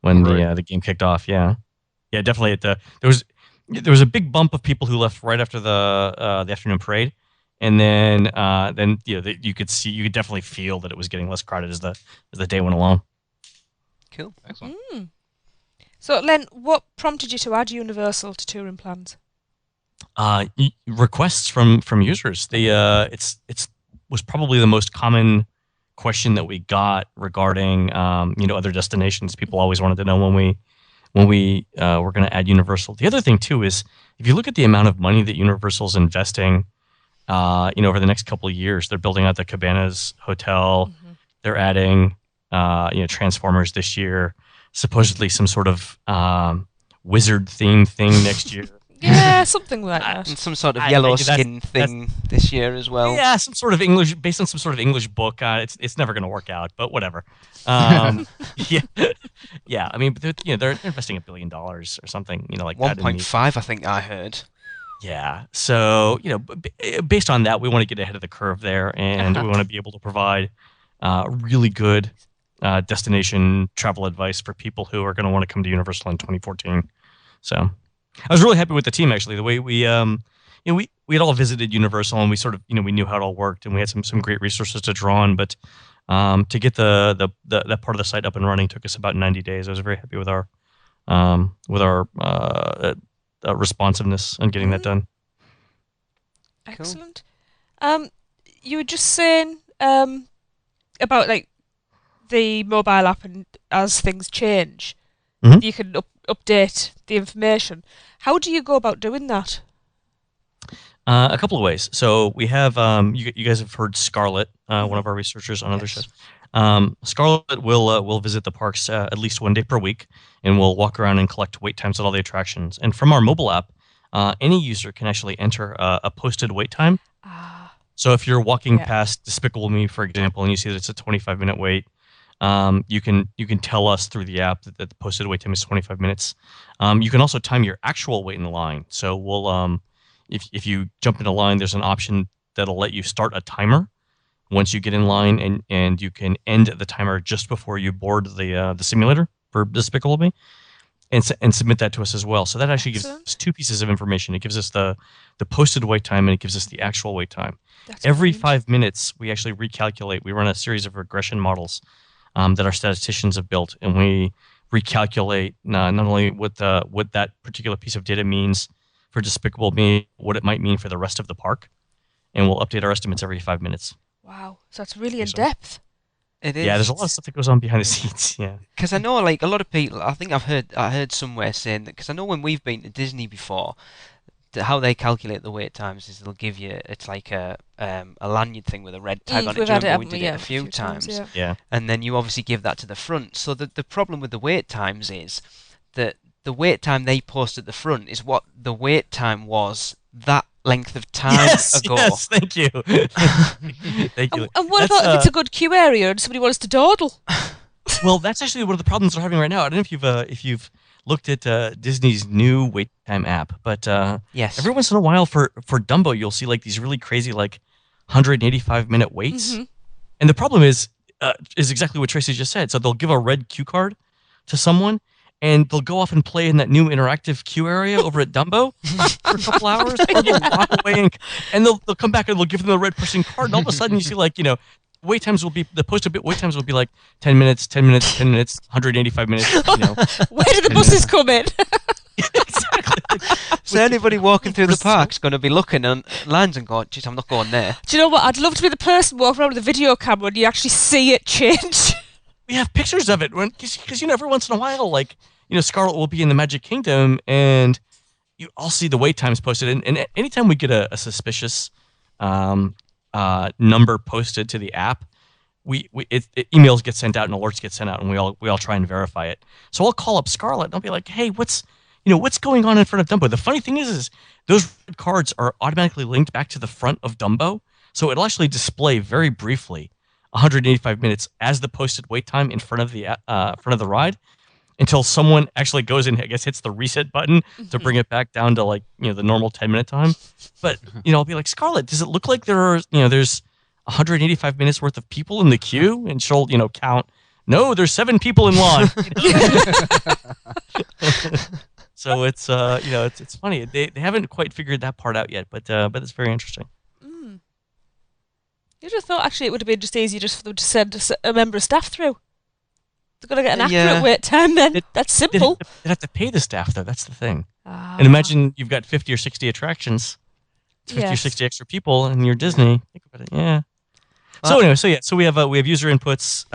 when the game kicked off. Yeah, definitely. There was a big bump of people who left right after the afternoon parade, and then you could definitely feel that it was getting less crowded as the day went along. Cool. Excellent. So, Len, what prompted you to add Universal to touring plans? Requests from users. It's was probably the most common question that we got regarding other destinations. People always wanted to know when we were going to add Universal. The other thing too is if you look at the amount of money that Universal's investing, over the next couple of years, they're building out the Cabanas Hotel. Mm-hmm. They're adding Transformers this year. Supposedly some sort of wizard theme thing next year. Yeah, something like that. And some sort of yellow skin thing this year as well. Yeah, some sort of English, based on some sort of English book. It's never going to work out, but whatever. Yeah. I mean, they're investing $1 billion or something, like 1.5, I think I heard. Yeah. So, based on that, we want to get ahead of the curve there, and we want to be able to provide really good destination travel advice for people who are going to want to come to Universal in 2014. So I was really happy with the team, actually. The way we had all visited Universal, and we sort of, we knew how it all worked, and we had some great resources to draw on. But to get that part of the site up and running took us about 90 days. I was very happy with our responsiveness and getting that done. Excellent. You were just saying about the mobile app, and as things change, you can update the information. How do you go about doing that? A couple of ways. So we have you guys have heard Scarlett, one of our researchers on other shows. Scarlett will visit the parks at least one day per week, and will walk around and collect wait times at all the attractions. And from our mobile app, any user can actually enter a posted wait time. So if you're walking past Despicable Me, for example, and you see that it's a 25-minute wait, you can tell us through the app that the posted wait time is 25 minutes. You can also time your actual wait in the line. So we'll if you jump in a line, there's an option that'll let you start a timer once you get in line, and you can end the timer just before you board the simulator for Despicable Me. and submit that to us as well. So that actually gives Excellent. us two pieces of information. It gives us the posted wait time, and it gives us the actual wait time. That's Every brilliant. 5 minutes, we actually recalculate. We run a series of regression models that our statisticians have built, and we recalculate not only what that particular piece of data means for Despicable Me, what it might mean for the rest of the park, and we'll update our estimates every 5 minutes. Wow, so that's really in So- depth. It is. Yeah, there's a lot of stuff that goes on behind the scenes. Yeah. Because I know, like, a lot of people, I think I heard somewhere saying that, because I know when we've been to Disney before, how they calculate the wait times is they'll give you, it's like a lanyard thing with a red tag on it. We've Do you had it, remember we haven't did we? it Yeah, a few times. yeah. Yeah. And then you obviously give that to the front. So the problem with the wait times is that the wait time they post at the front is what the wait time was that length of time ago. Yes, thank you. Thank you. And what That's, about if it's a good queue area and somebody wants to dawdle? Well, that's actually one of the problems we're having right now. I don't know if you've looked at Disney's new wait time app, but Yes. every once in a while for Dumbo, you'll see like these really crazy 185-minute waits. Mhm. And the problem is exactly what Tracy just said. So they'll give a red cue card to someone, and they'll go off and play in that new interactive queue area over at Dumbo for a couple hours, or they'll walk away and they'll come back and they'll give them the red person card, and all of a sudden you see wait times will be the posted wait times will be like 10 minutes, 10 minutes, 10 minutes, 185 minutes. Where do the buses come in? Exactly. So anybody walking through the park's going to be looking on lines and going, "Geez, I'm not going there." Do you know what? I'd love to be the person walking around with a video camera and you actually see it change. We have pictures of it because every once in a while, Scarlet will be in the Magic Kingdom and I'll see the wait times posted, and anytime we get a suspicious number posted to the app, emails get sent out and alerts get sent out, and we all try and verify it. So I'll call up Scarlet and I'll be like, "Hey, what's going on in front of Dumbo?" The funny thing is those red cards are automatically linked back to the front of Dumbo, so it'll actually display very briefly 185 minutes as the posted wait time in front of the ride, until someone actually goes in, I guess, hits the reset button to bring it back down to the normal 10-minute time. But I'll be like, "Scarlet, does it look like there's 185 minutes worth of people in the queue?" And she'll count. "No, there's 7 people in line." So it's it's funny. They haven't quite figured that part out yet, but it's very interesting. You'd have thought actually it would have been just easier just for them to send a member of staff through. They're going to get an accurate Yeah. wait time then. That's simple. They'd have to pay the staff though. That's the thing. Ah. And imagine you've got 50 or 60 attractions, 50 or Yes. 60 extra people, and you're Disney. Think about it. Yeah. So Well- anyway, so we have user inputs.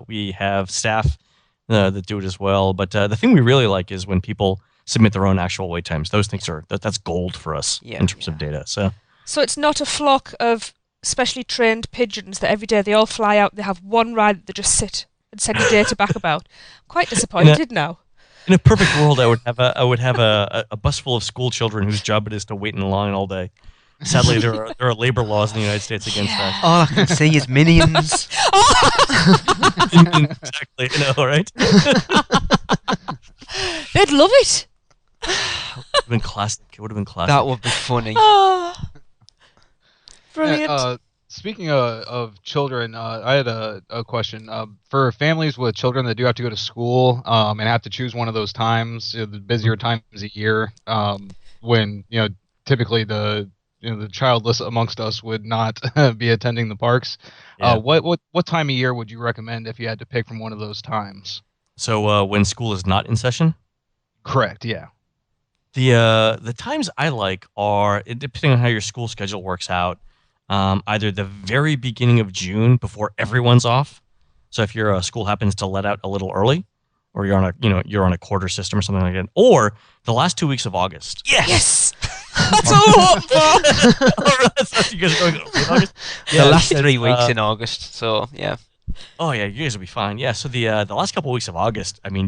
We have staff that do it as well. But the thing we really like is when people submit their own actual wait times. Those things that's gold for us Yeah. in terms of data. So it's not a flock of specially trained pigeons that every day they all fly out, they have one ride that they just sit and send you data back about. Quite disappointed now. In a perfect world, I would have a bus full of school children whose job it is to wait in line all day. Sadly, there are labor laws in the United States against that. All I can see is minions. Exactly, right? They'd love it. Would have been classic. It would have been classic. That would be funny. Oh, brilliant. Speaking of children, I had a question. For families with children that do have to go to school and have to choose one of those times, the busier times a year, when typically the childless amongst us would not be attending the parks. Yeah. What time of year would you recommend if you had to pick from one of those times? So when school is not in session, Correct. Yeah. the times I like are, depending on how your school schedule works out, either the very beginning of June before everyone's off. So if your school happens to let out a little early, or you're on a quarter system or something like that, or the last 2 weeks of August. Yes. That's all I want for. That's what you guys are going in August. The last 3 weeks in August, so yeah. Oh yeah, you guys will be fine. Yeah, so the last couple of weeks of August, I mean,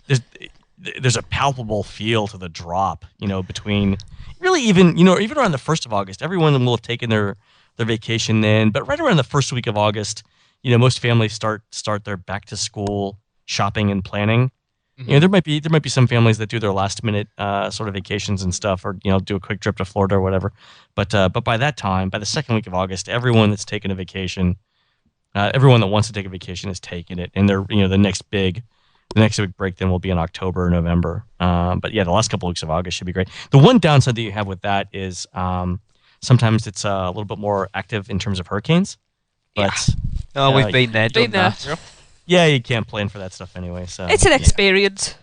there's a palpable feel to the drop, between really even around the 1st of August. Everyone will have taken their vacation then, but right around the first week of August, most families start their back to school shopping and planning. Mhm. There might be some families that do their last minute sort of vacations and stuff, or do a quick trip to Florida or whatever. But by that time, by the second week of August, everyone that's taken a vacation, everyone that wants to take a vacation has taken it, and they're the next big The next big break then will be in October or November. But yeah, the last couple of weeks of August should be great. The one downside that you have with that is sometimes it's a little bit more active in terms of hurricanes. But we've been there, done that. Yeah, you can't plan for that stuff anyway. So it's an experience.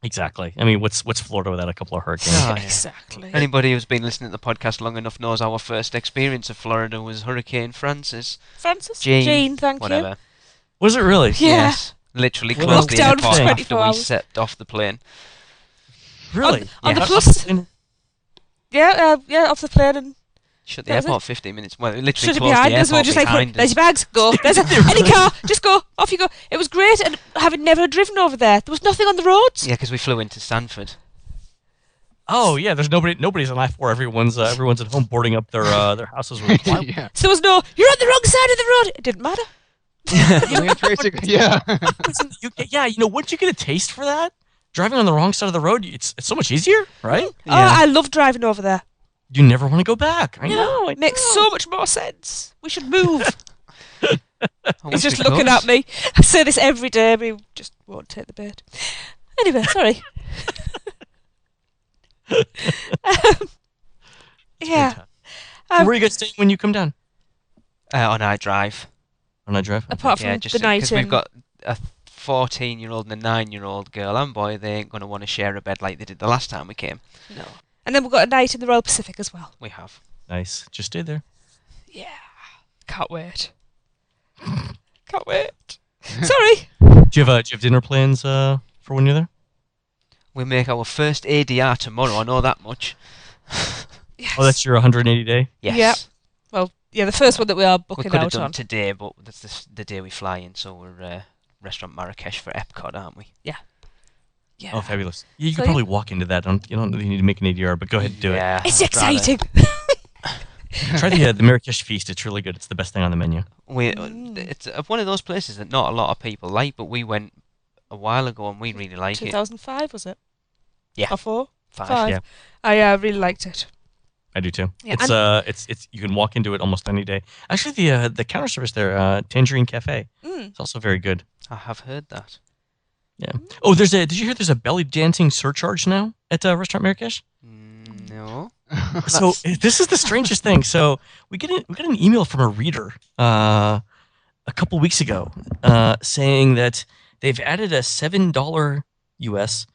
Exactly. I mean, what's Florida without a couple of hurricanes? Oh, yeah. Exactly. Anybody who's been listening to the podcast long enough knows our first experience of Florida was Hurricane Francis. Jean, thank whatever. you. Was it really? Yeah. Yes. Literally Well, closed the lockdown for airport 24 after we hours. stepped off the plane. Really? On the Off plus? plane? Yeah, off the plane and Shut the That was airport 15 minutes. Well, it literally shut it closed behind the us. We were airport just like, behind there's us. your bags, go. There's any car, just go. Off you go. It was great, and having never driven over there was nothing on the roads. Yeah, because we flew into Stanford. Oh yeah, there's nobody's on I-4. Everyone's at home boarding up their houses with plywood. Yeah. So there was no, you're on the wrong side of the road. It didn't matter. Len Testa, yeah. Yeah, once you get a taste for that, driving on the wrong side of the road, it's so much easier, right? Oh, I love driving over there. You never want to go back. I know. It makes so much more sense. We should move. I He's wish just we looking could. at me. I say this every day, but he just won't take the bait. Anyway, sorry. Yeah. Where are you guys staying when you come down? On iDrive. On I drive. Apart from just the night because we've got a 14-year-old and a 9-year-old girl and boy, they ain't going to want to share a bed like they did the last time we came. No. And then we've got a night in the Royal Pacific as well. We have. Nice. Just stay there. Yeah. Can't wait. Can't wait. Sorry. Do you have dinner plans for when you're there? We make our first ADR tomorrow, I know that much. Yes. Oh, that's your 180 day. Yes. Yeah. Well, yeah, the first one that we are We booking could have out done on. today, but that's the day we fly in, so we're Restaurant Marrakesh for Epcot, aren't we? Yeah. Oh, fabulous. Yeah, you So could probably walk into that. You don't really need to make an ADR, but go ahead and do Yeah, It's I'd rather. exciting. it. Try the Marrakesh feast. It's really good. It's the best thing on the menu. It's one of those places that not a lot of people like, but we went a while ago and we really like it. 2005, was it? Yeah. Or 4? Five. Yeah. I really liked it. I do too. Yeah, It's you can walk into it almost any day. Actually, the counter service there, Tangerine Cafe, it's also very good. I have heard that. Yeah. Oh, did you hear there's a belly dancing surcharge now at Restaurant Marrakesh? No. So this is the strangest thing. So we got an email from a reader a couple weeks ago saying that they've added a $7 US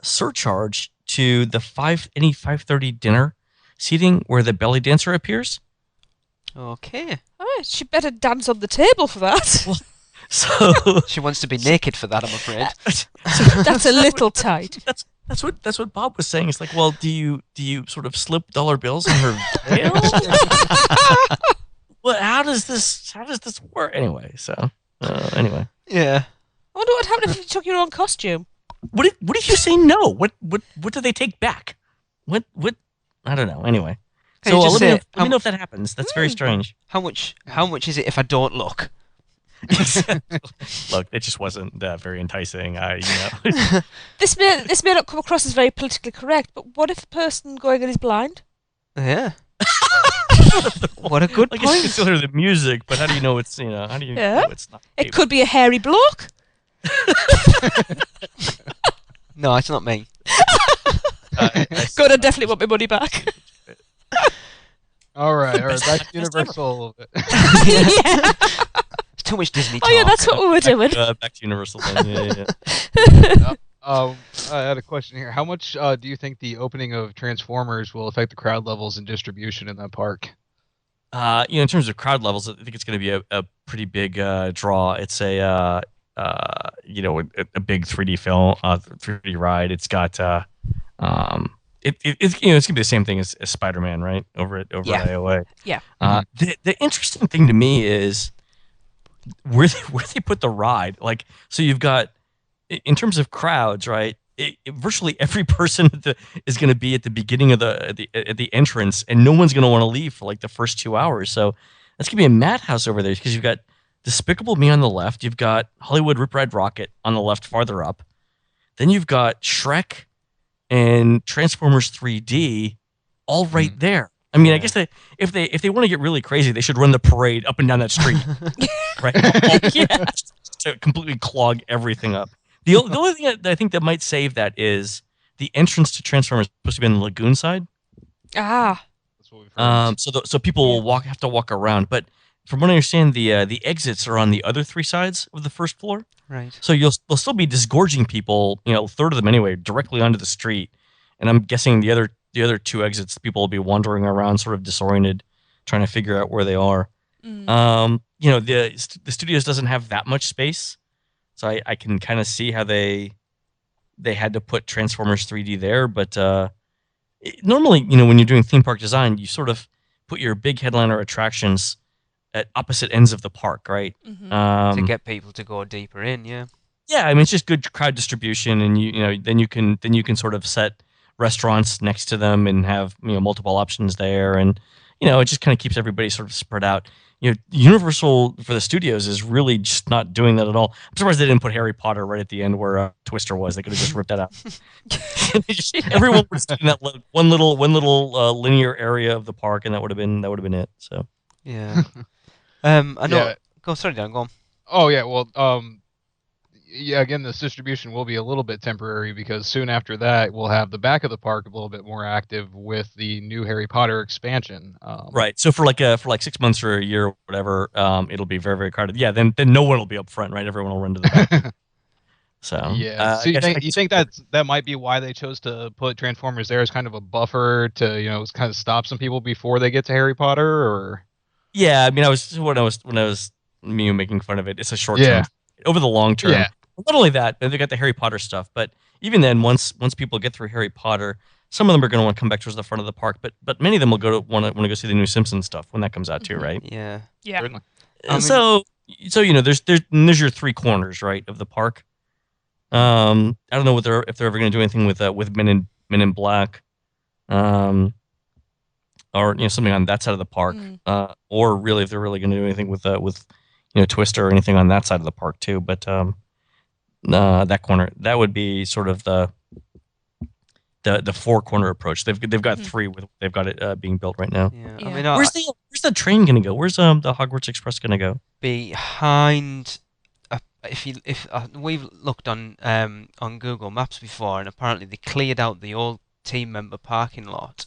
surcharge to the 5:30 dinner seating where the belly dancer appears. Okay. Oh, she better dance on the table for that. So She wants to be naked for that, I'm afraid. That's a little tight. that's what Bob was saying. It's like, well, do you sort of slip dollar bills in her veil? Well, how does this work anyway? So anyway, Yeah. I wonder what happened if you took your own costume. what if you say no? What do they take back? What I don't know. Anyway, Can so you just let say, me know if that happens. That's very strange. How much is it if I don't look? Look, it just wasn't very enticing. This may not come across as very politically correct, but what if the person going in is blind? Yeah. What a good I guess you can point. still hear the music, but how do you know it's how do you Yeah. know it's not? It could be a hairy bloke. No, it's not me. Good, I definitely want my money back. All right. Back to Universal a little bit. Yeah. It's too much Disney Oh talk. yeah, that's what we were doing. Back to Universal. Then. Yeah. I had a question here. How much do you think the opening of Transformers will affect the crowd levels and distribution in that park? In terms of crowd levels, I think it's going to be a pretty big draw. It's a big 3D film, 3D ride. It's got it's going to be the same thing as Spider-Man, right? Over at IOA. Yeah. The interesting thing to me is where they put the ride. Like, so you've got, in terms of crowds, right? Virtually every person is going to be at the beginning of the entrance, and no one's going to want to leave for like the first 2 hours. So that's going to be a madhouse over there because you've got Despicable Me on the left, you've got Hollywood Rip Ride Rocket on the left, farther up. Then you've got Shrek and Transformers 3D all right there. I mean, I guess if they want to get really crazy, they should run the parade up and down that street, right? To completely clog everything up. The only thing that I think that might save that is the entrance to Transformers is supposed to be on the lagoon side. Ah. That's what we've heard. So people will have to walk around. But from what I understand, the exits are on the other 3 sides of the first floor. Right. So they'll still be disgorging people, a third of them anyway, directly onto the street. And I'm guessing the other 2 exits, people will be wandering around, sort of disoriented, trying to figure out where they are. The studios doesn't have that much space, so I can kind of see how they had to put Transformers 3D there. But normally, when you're doing theme park design, you sort of put your big headliner attractions at opposite ends of the park, right? To get people to go deeper in, yeah. Yeah, I mean it's just good crowd distribution, and then you can sort of set restaurants next to them and have multiple options there, and it just kind of keeps everybody sort of spread out. Universal for the studios is really just not doing that at all. I'm surprised they didn't put Harry Potter right at the end where Twister was. They could have just ripped that out. Everyone was in that one little linear area of the park, and that would have been it. So yeah, I know. Yeah. Go, sorry, Dan. Go on. Oh yeah, well, yeah. Again, this distribution will be a little bit temporary because soon after that, we'll have the back of the park a little bit more active with the new Harry Potter expansion. Right. So for like 6 months or a year or whatever, it'll be very, very crowded. Yeah. Then no one will be up front, right? Everyone will run to the back. So yeah. So you think that might be why they chose to put Transformers there as kind of a buffer to kind of stop some people before they get to Harry Potter, or? Yeah. I mean, when I was making fun of it, it's a short term. Over the long term. Yeah. Not only that, but they got the Harry Potter stuff. But even then, once people get through Harry Potter, some of them are going to want to come back towards the front of the park. But many of them will want to go see the new Simpsons stuff when that comes out too, right? Yeah. Yeah. Certainly. So there's your 3 corners, right, of the park. I don't know if they're ever going to do anything with Men in Black, or something on that side of the park, or really if they're really going to do anything with Twister or anything on that side of the park too. But that corner, that would be sort of the 4-corner approach. They've got 3 they've got it being built right now. Yeah. Yeah. I mean, Where's the train going to go? Where's the Hogwarts Express going to go? behind? If we've looked on Google Maps before, and apparently they cleared out the old team member parking lot,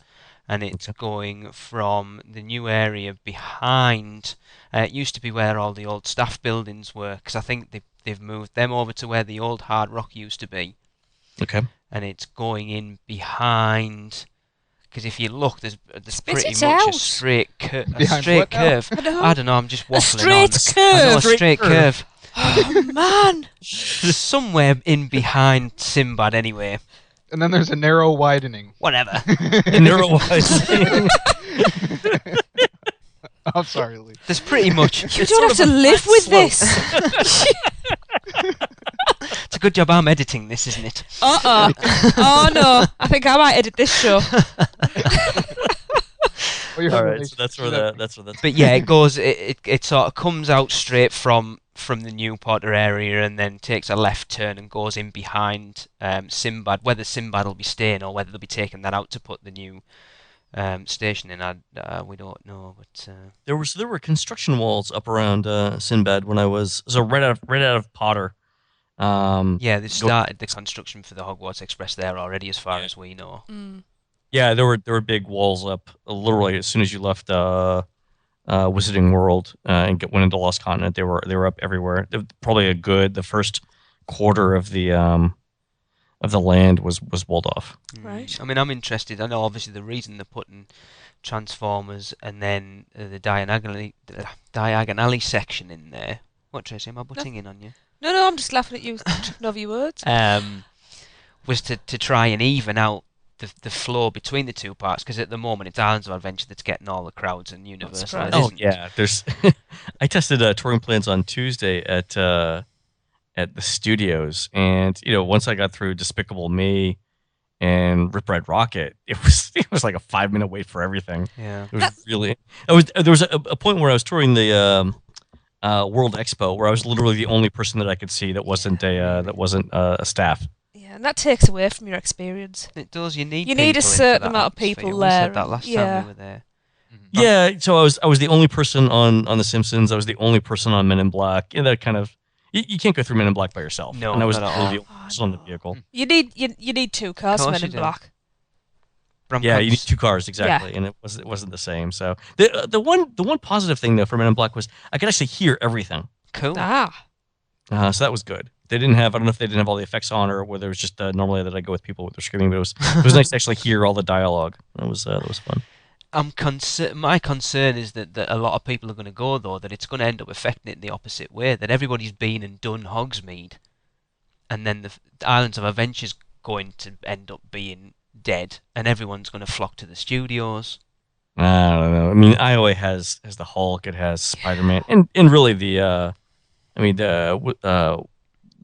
and it's going from the new area behind. It used to be where all the old staff buildings were, because I think they've moved them over to where the old Hard Rock used to be. Okay. And it's going in behind. Because if you look, there's Spit pretty it much out. a straight curve. Behind what now? Curve. I don't know. I'm just waffling on. straight I know, a curve. straight curve. Oh man. There's somewhere in behind Sinbad anyway. And then there's a narrow widening. Whatever. The narrow-wise. I'm sorry, Lee. There's pretty much. You don't have to live with this. It's a good job I'm editing this, isn't it? Oh no. I think I might edit this show. All right, so that's where that's. But yeah, it goes. It sort of comes out straight from the New Potter area, and then takes a left turn and goes in behind Sinbad. Whether Sinbad will be staying or whether they'll be taking that out to put the new station in, we don't know. But There were construction walls up around Sinbad when I was right out of Potter. yeah, they started the construction for the Hogwarts Express there already, as far as we know. Yeah, there were big walls up literally as soon as you left Wizarding World and went into Lost Continent. They were up everywhere. Probably the first quarter of the land was walled off. Right. I mean, I'm interested. I know obviously the reason they're putting Transformers and then the diagonally section in there. What, Tracy? Am I butting in on you? No, I'm just laughing at you. Tripping over your words. Was to try and even out the flow between the two parts, because at the moment it's Islands of Adventure that's getting all the crowds, and Universal right. Oh yeah, there's. I tested touring plans on Tuesday at the studios, and once I got through Despicable Me and Rip Ride Rocket, it was like a 5-minute wait for everything. Yeah, it was really. There was a point where I was touring the World Expo where I was literally the only person that I could see that wasn't a staff. Yeah, and that takes away from your experience. it does. You need a certain amount of people We there. said that last yeah. time we were there. Yeah, so I was the only person on The Simpsons. I was the only person on Men in Black. That kind of You can't go through Men in Black by yourself. No, and I was not at all. the only on the vehicle. You need two cars for Course Men in you do. Black. Yeah, you need two cars exactly, and it wasn't the same. So the one positive thing though for Men in Black was I could actually hear everything. Cool. So that was good. They didn't have I don't know if they didn't have all the effects on or whether it was just normally that I go with people with their screaming, but it was nice to actually hear all the dialogue. That was fun. My concern is that a lot of people are going to go though that it's going to end up affecting it in the opposite way. That everybody's been and done Hogsmeade, and then the Islands of Adventure's going to end up being dead, and everyone's going to flock to the studios. I don't know. I mean, IOA has the Hulk, it has Spider-Man, and really the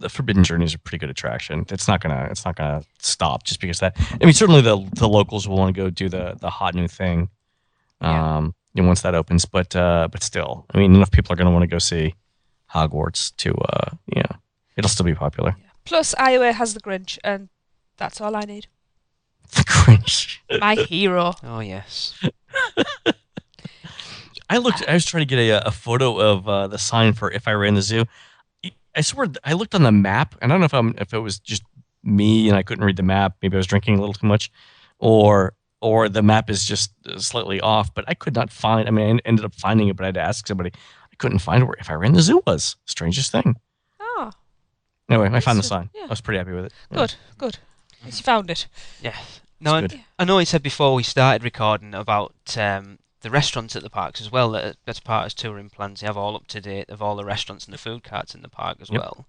Forbidden Journey is a pretty good attraction. It's not gonna stop just because that. I mean, certainly the locals will want to go do the hot new thing, once that opens. But still, I mean, enough people are gonna want to go see Hogwarts to it'll still be popular. Yeah. Plus, IOA has the Grinch, and that's all I need. The Grinch. My hero. Oh yes. I was trying to get a photo of the sign for If I Ran the Zoo. I swear I looked on the map, and I don't know if it was just me and I couldn't read the map. Maybe I was drinking a little too much, or the map is just slightly off. But I could not find. I mean, I ended up finding it, but I had to ask somebody. I couldn't find where If I Ran the Zoo was. Strangest thing. Oh. Anyway, I found the sign. Yeah. I was pretty happy with it. Good. At least you found it. Yeah. No, I know he said before we started recording about the restaurants at the parks as well. That's part of touring plans. They have all up to date of all the restaurants and the food carts in the park as well.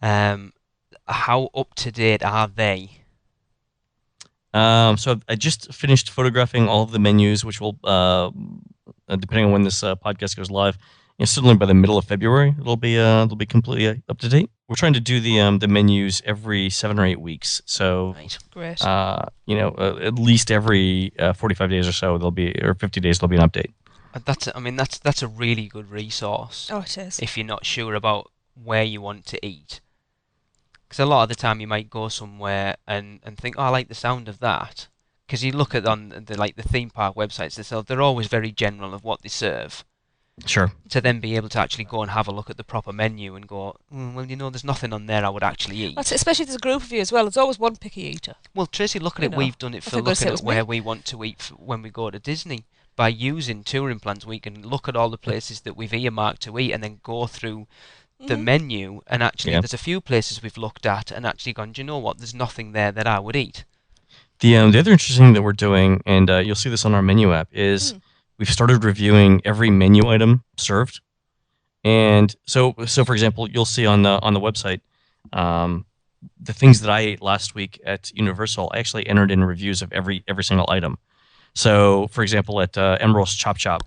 How up to date are they? So I just finished photographing all of the menus, which will, depending on when this podcast goes live, certainly by the middle of February, it'll be completely up to date. We're trying to do the menus every 7 or 8 weeks. So, Great. At least every 45 days or so, or 50 days, there'll be an update. That's a really good resource. Oh, it is. If you're not sure about where you want to eat, because a lot of the time you might go somewhere and think, oh, I like the sound of that. Because you look at on the theme park websites, they're always very general of what they serve. Sure. To then be able to actually go and have a look at the proper menu and go, well, there's nothing on there I would actually eat. That's it, especially if there's a group of you as well. There's always one picky eater. Well, Tracy, look at it. We've done it for looking at where we want to eat when we go to Disney. By using touring plans, we can look at all the places that we've earmarked to eat and then go through the menu. And actually, there's a few places we've looked at and actually gone, do you know what? There's nothing there that I would eat. The other interesting thing that we're doing, and you'll see this on our menu app, is we've started reviewing every menu item served. And so for example, you'll see on the website the things that I ate last week at Universal. I actually entered in reviews of every single item. So, for example, at Emerald's Chop Chop,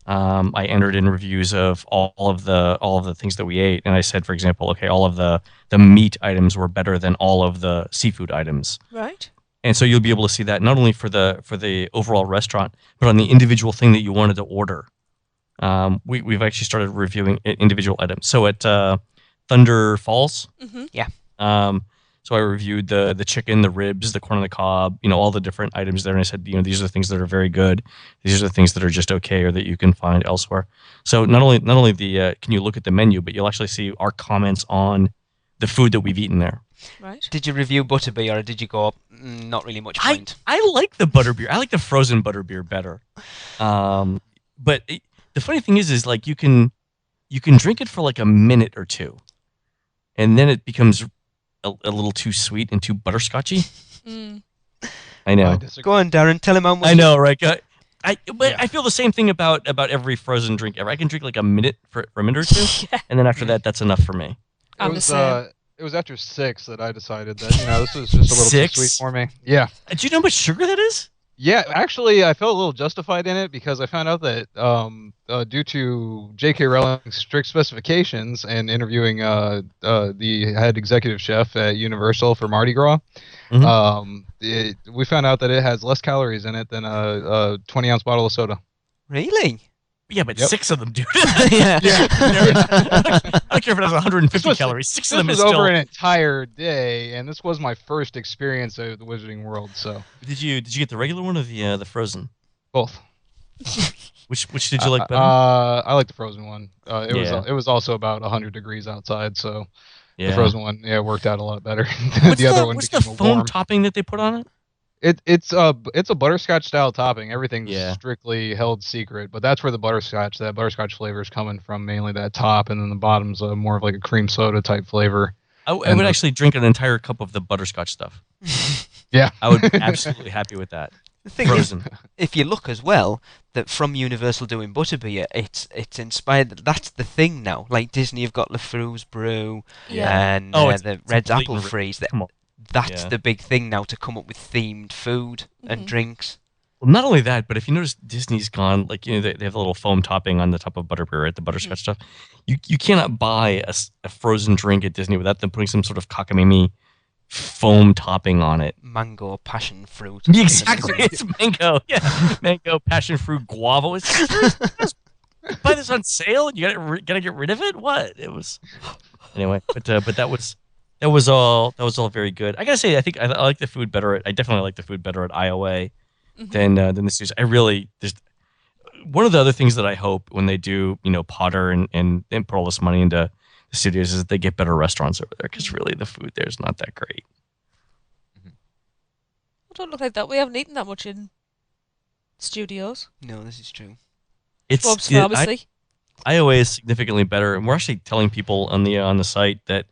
I entered in reviews of all of the things that we ate, and I said, for example, okay, all of the meat items were better than all of the seafood items. Right. And so you'll be able to see that not only for the overall restaurant, but on the individual thing that you wanted to order. We've actually started reviewing individual items. So at Thunder Falls, so I reviewed the chicken, the ribs, the corn on the cob, all the different items there, and I said, these are the things that are very good. These are the things that are just okay, or that you can find elsewhere. So not only can you look at the menu, but you'll actually see our comments on the food that we've eaten there. Right. Did you review butterbeer, or did you go, not really much point? I like the butterbeer. I like the frozen butterbeer better. But the funny thing is like you can drink it for like a minute or two, and then it becomes a little too sweet and too butterscotchy. I know. Go on, Darren. Tell him how much. I know, right? I feel the same thing about every frozen drink ever. I can drink like a minute for a minute or two, and then after that, that's enough for me. It was after 6 that I decided that this was just a little too sweet for me. Yeah. Do you know how much sugar that is? Yeah, actually, I felt a little justified in it because I found out that due to J.K. Rowling's strict specifications and interviewing the head executive chef at Universal for Mardi Gras, we found out that it has less calories in it than a 20-ounce bottle of soda. Really? Yeah, but 6 of them, dude. Yeah. I don't care if it has 150 calories. 6 of them is still... This was over an entire day, and this was my first experience of the Wizarding World. So, did you get the regular one or the frozen? Both. Which did you like better? I like the frozen one. Yeah. It was also about 100 degrees outside, so the Yeah. frozen one worked out a lot better. What's The other one what's the became foam warm. topping that they put on it? It's a butterscotch style topping. Everything's Yeah. strictly held secret, but that's where that butterscotch flavor is coming from, mainly that top, and then the bottom's more of like a cream soda type flavor. I would actually drink an entire cup of the butterscotch stuff. Yeah. I would be absolutely happy with that. The thing Frozen. is, if you look as well, that from Universal doing butterbeer, it's inspired. That's the thing now. Like Disney have got Lefroux's Brew and it's the Red's complete Apple and Freeze. Come on. That's Yeah. the big thing now, to come up with themed food and drinks. Well, not only that, but if you notice, Disney's gone, like, they have a little foam topping on the top of butterbeer, right? The butterscotch stuff. You cannot buy a frozen drink at Disney without them putting some sort of cockamamie foam topping on it. Mango, passion fruit. Exactly, it's mango. Yeah, mango, passion fruit, guava. It's buy this on sale and you gotta get rid of it. What? It was anyway, but that was all very good. I gotta say, I think I like the food better. I definitely like the food better at IOA than the studios. There's one of the other things that I hope when they do, Potter and put all this money into the studios is that they get better restaurants over there, because really the food there is not that great. It don't look like that. We haven't eaten that much in studios. No, this is true. Bob's Pharmacy. IOA is significantly better, and we're actually telling people on the site that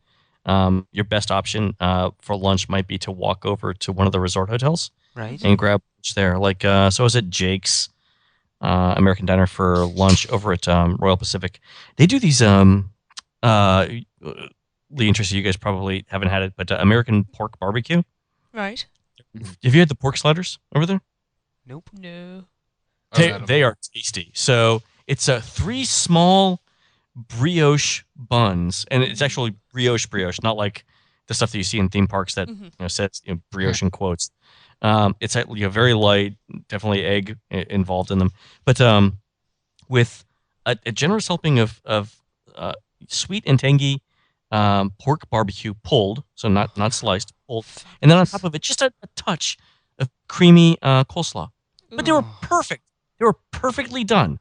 your best option for lunch might be to walk over to one of the resort hotels, Right. and grab lunch there. Like, so I was at Jake's American Diner for lunch over at Royal Pacific. They do these Lee, interested, you guys probably haven't had it, but American pork barbecue. Right. Have you had the pork sliders over there? Nope. No. They are tasty. So it's 3 small brioche buns, and it's actually brioche, not like the stuff that you see in theme parks that says brioche in quotes. It's very light, definitely egg involved in them, but with a generous helping of sweet and tangy pork barbecue pulled, so not sliced, pulled, and then on top of it just a touch of creamy coleslaw. But they were perfect. They were perfectly done.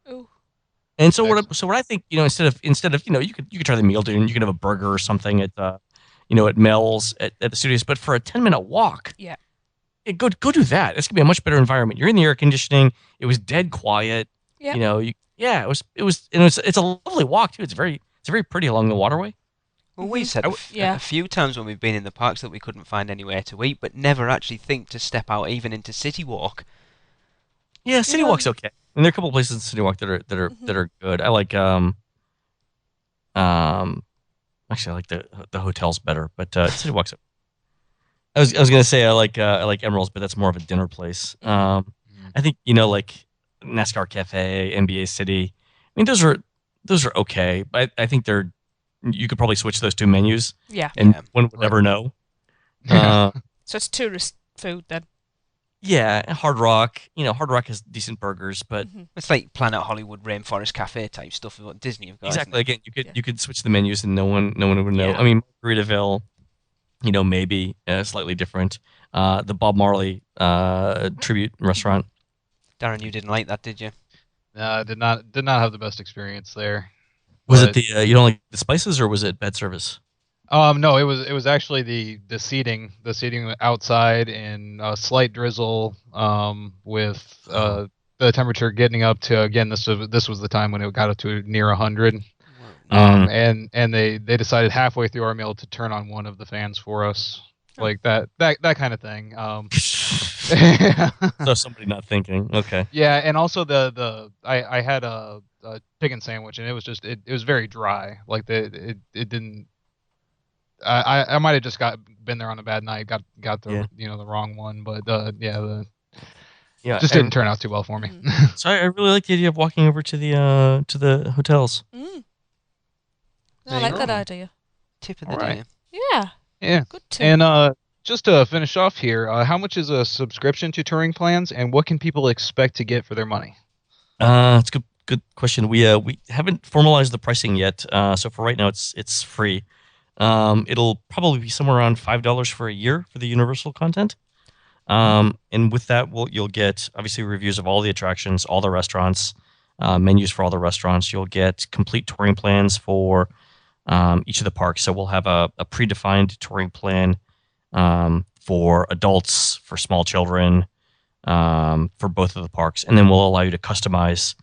Ooh. And so what I think, instead of you could try the meal deal, and you could have a burger or something at at Mel's at the studios, but for a 10-minute walk, go do that. It's gonna be a much better environment. You're in the air conditioning. It was dead quiet. Yeah. It was it's a lovely walk too. It's very pretty along the waterway. Well, we've said a few times when we've been in the parks that we couldn't find anywhere to eat, but never actually think to step out even into City Walk. Yeah, City Walk's okay. And there are a couple places in City Walk that are good. I like actually I like the hotels better, but City Walk's okay. I was gonna say I like Emerald's, but that's more of a dinner place. I think like NASCAR Cafe, NBA City. I mean, those are okay, but I think you could probably switch those 2 menus. Yeah. And one would never know. So it's tourist food then. Yeah, Hard Rock. Hard Rock has decent burgers, but It's like Planet Hollywood Rainforest Cafe type stuff of what Disney have got. exactly. Again, you could switch the menus and no one would know. Yeah. I mean, Margaritaville, maybe slightly different. The Bob Marley tribute restaurant. Darren, you didn't like that, did you? No, did not have the best experience there. Was But- it you don't like the spices, or was it bad service? No, it was actually the seating outside in a slight drizzle, with the temperature getting up to, again, this was the time when it got up to near 100. And they decided halfway through our meal to turn on one of the fans for us, like that kind of thing. So somebody not thinking. Okay. Yeah, and also I had a chicken sandwich, and it was just it was very dry. Like it didn't. I might have just been there on a bad night, got the the wrong one, but just didn't turn out too well for me. So I really like the idea of walking over to the hotels. I like that idea. Tip of the All right. day. Yeah. Yeah. Good tip. And just to finish off here, how much is a subscription to touring plans, and what can people expect to get for their money? It's a good question. We haven't formalized the pricing yet. So for right now, it's free. It'll probably be somewhere around $5 for a year for the Universal content. And with that, you'll get obviously reviews of all the attractions, all the restaurants, menus for all the restaurants. You'll get complete touring plans for each of the parks. So we'll have a predefined touring plan for adults, for small children, for both of the parks, and then we'll allow you to customize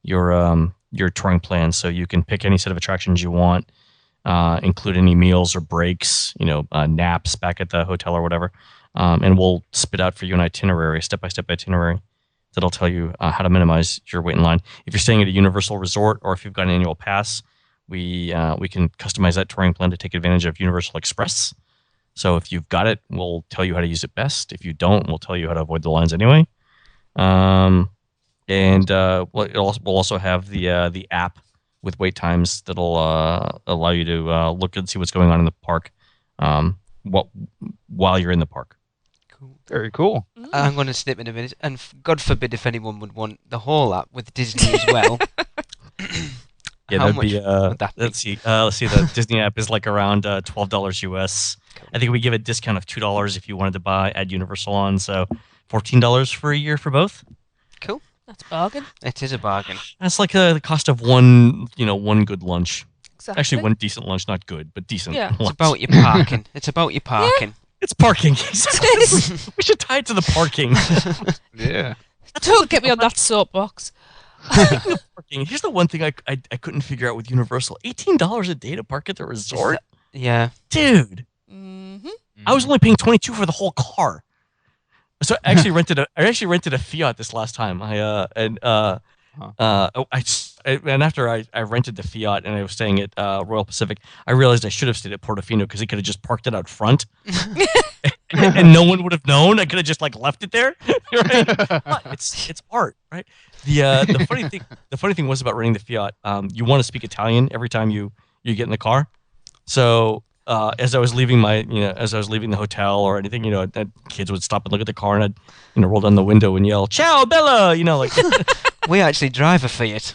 your touring plan, so you can pick any set of attractions you want, include any meals or breaks, naps back at the hotel or whatever, and we'll spit out for you an itinerary, step-by-step itinerary that'll tell you how to minimize your wait in line. If you're staying at a Universal resort or if you've got an annual pass, we can customize that touring plan to take advantage of Universal Express. So if you've got it, we'll tell you how to use it best. If you don't, we'll tell you how to avoid the lines anyway. And we'll also have the app with wait times that'll allow you to look and see what's going on in the park while you're in the park. Cool. Very cool. I'm going to snip in a minute, and God forbid if anyone would want the whole app with Disney as well. Yeah, How that'd be. would that be? Let's see. The Disney app is like around $12 US. I think we give a discount of $2 if you wanted to add Universal on, so $14 for a year for both. Cool. That's a bargain. It is a bargain. That's like the cost of one good lunch. Exactly. Actually, one decent lunch, not good, but decent. Yeah. lunch. It's about your parking. It's about your parking. It's parking. We should tie it to the parking. Yeah. Don't get me on that soapbox. Parking. Here's the one thing I couldn't figure out with Universal: $18 a day to park at the resort. Yeah. Dude, Mm-hmm. I was only paying $22 for the whole car. So I actually rented a Fiat this last time. After I rented the Fiat and I was staying at Royal Pacific, I realized I should have stayed at Portofino because he could have just parked it out front, and no one would have known. I could have just left it there. Right? But it's art, right? The funny thing was about renting the Fiat. You want to speak Italian every time you get in the car, so. As I was leaving the hotel or anything, kids would stop and look at the car, and I'd, roll down the window and yell, "Ciao, Bella!" We actually drive a Fiat.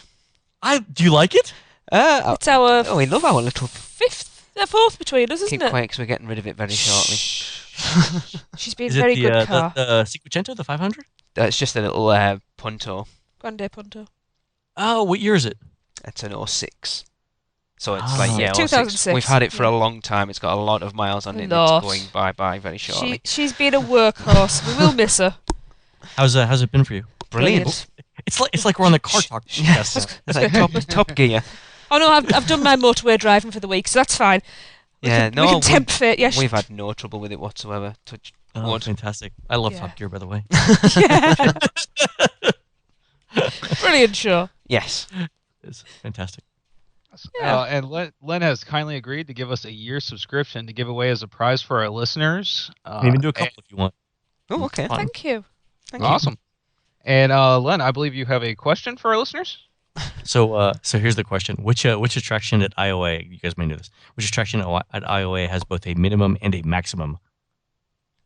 Do you like it? It's our we love our little fourth between us, isn't keep it? quiet because we're getting rid of it very shortly. She's been Is very it good car. the Cinquecento, the 500? That's just a little Punto. Grande Punto. Oh, what year is it? It's an 06. So it's 2006. We've had it for a long time. It's got a lot of miles on it. And Lot. it's going bye-bye very shortly. She's been a workhorse. We will miss her. How's it been for you? Brilliant. It's like we're on the car talk. Yes. It's like top gear. Oh no, I've done my motorway driving for the week, so that's fine. We can tempt fate. Yes. We've had no trouble with it whatsoever. Touch wood. Fantastic. I love Yeah. Top Gear, by the way. Brilliant show. Yes. It's fantastic. Yeah. And Len has kindly agreed to give us a year subscription to give away as a prize for our listeners. You can even do a couple if you want. Oh, okay. Thank you. Awesome. And Len, I believe you have a question for our listeners. So here's the question: Which attraction at IOA? You guys may know this. Which attraction at IOA has both a minimum and a maximum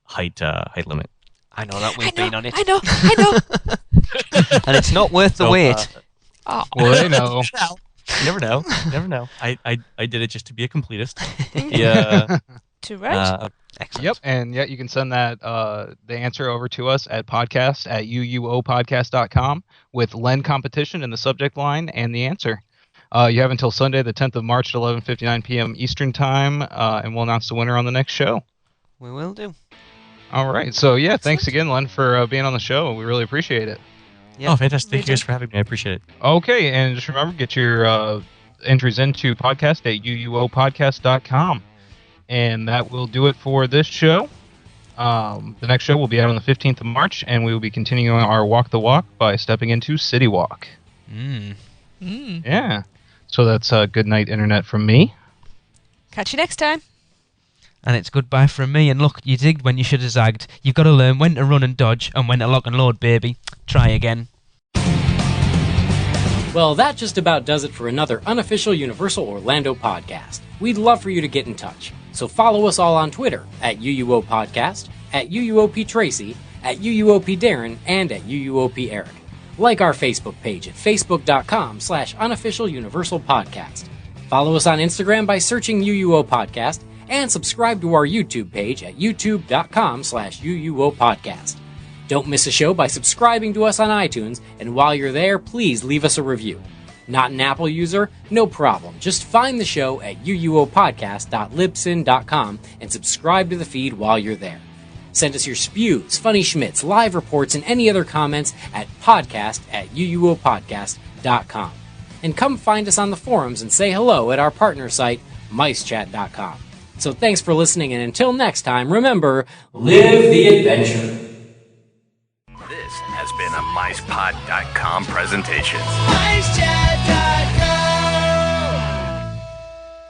height limit? I know that we've been on it. I know. And it's not worth the wait. Well, they know. You never know. I did it just to be a completist. Yeah. Too right. Excellent. Yep, and yet you can send that the answer over to us at podcast@uuopodcast.com with Len competition in the subject line and the answer. You have until Sunday, the 10th of March at 11:59 p.m. Eastern Time, and we'll announce the winner on the next show. We will do. All right, so yeah, thanks again, Len, for being on the show. We really appreciate it. Yep. Oh, fantastic! Thank you guys for having me. I appreciate it. Okay, and just remember, get your entries into podcast@uuopodcast.com. And that will do it for this show. The next show will be out on the 15th of March, and we will be continuing our Walk the Walk by stepping into City Walk. Yeah. So that's good night, Internet, from me. Catch you next time. And it's goodbye from me. And look, you zigged when you should have zagged. You've got to learn when to run and dodge and when to lock and load, baby. Try again. Well, that just about does it for another unofficial Universal Orlando podcast. We'd love for you to get in touch. So follow us all on Twitter at UUO Podcast, at UUOP Tracy, at UUOP Darren, and at UUOP Eric. Like our Facebook page at facebook.com/unofficial Universal Podcast. Follow us on Instagram by searching UUO Podcast, and subscribe to our YouTube page at youtube.com/UUO Podcast. Don't miss a show by subscribing to us on iTunes, and while you're there, please leave us a review. Not an Apple user? No problem. Just find the show at uuopodcast.libsyn.com and subscribe to the feed while you're there. Send us your spews, funny Schmidts, live reports, and any other comments at podcast@uuopodcast.com. And come find us on the forums and say hello at our partner site, micechat.com. So thanks for listening, and until next time, remember, live the adventure. This has been a MicePod.com presentation.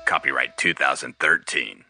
Copyright 2013.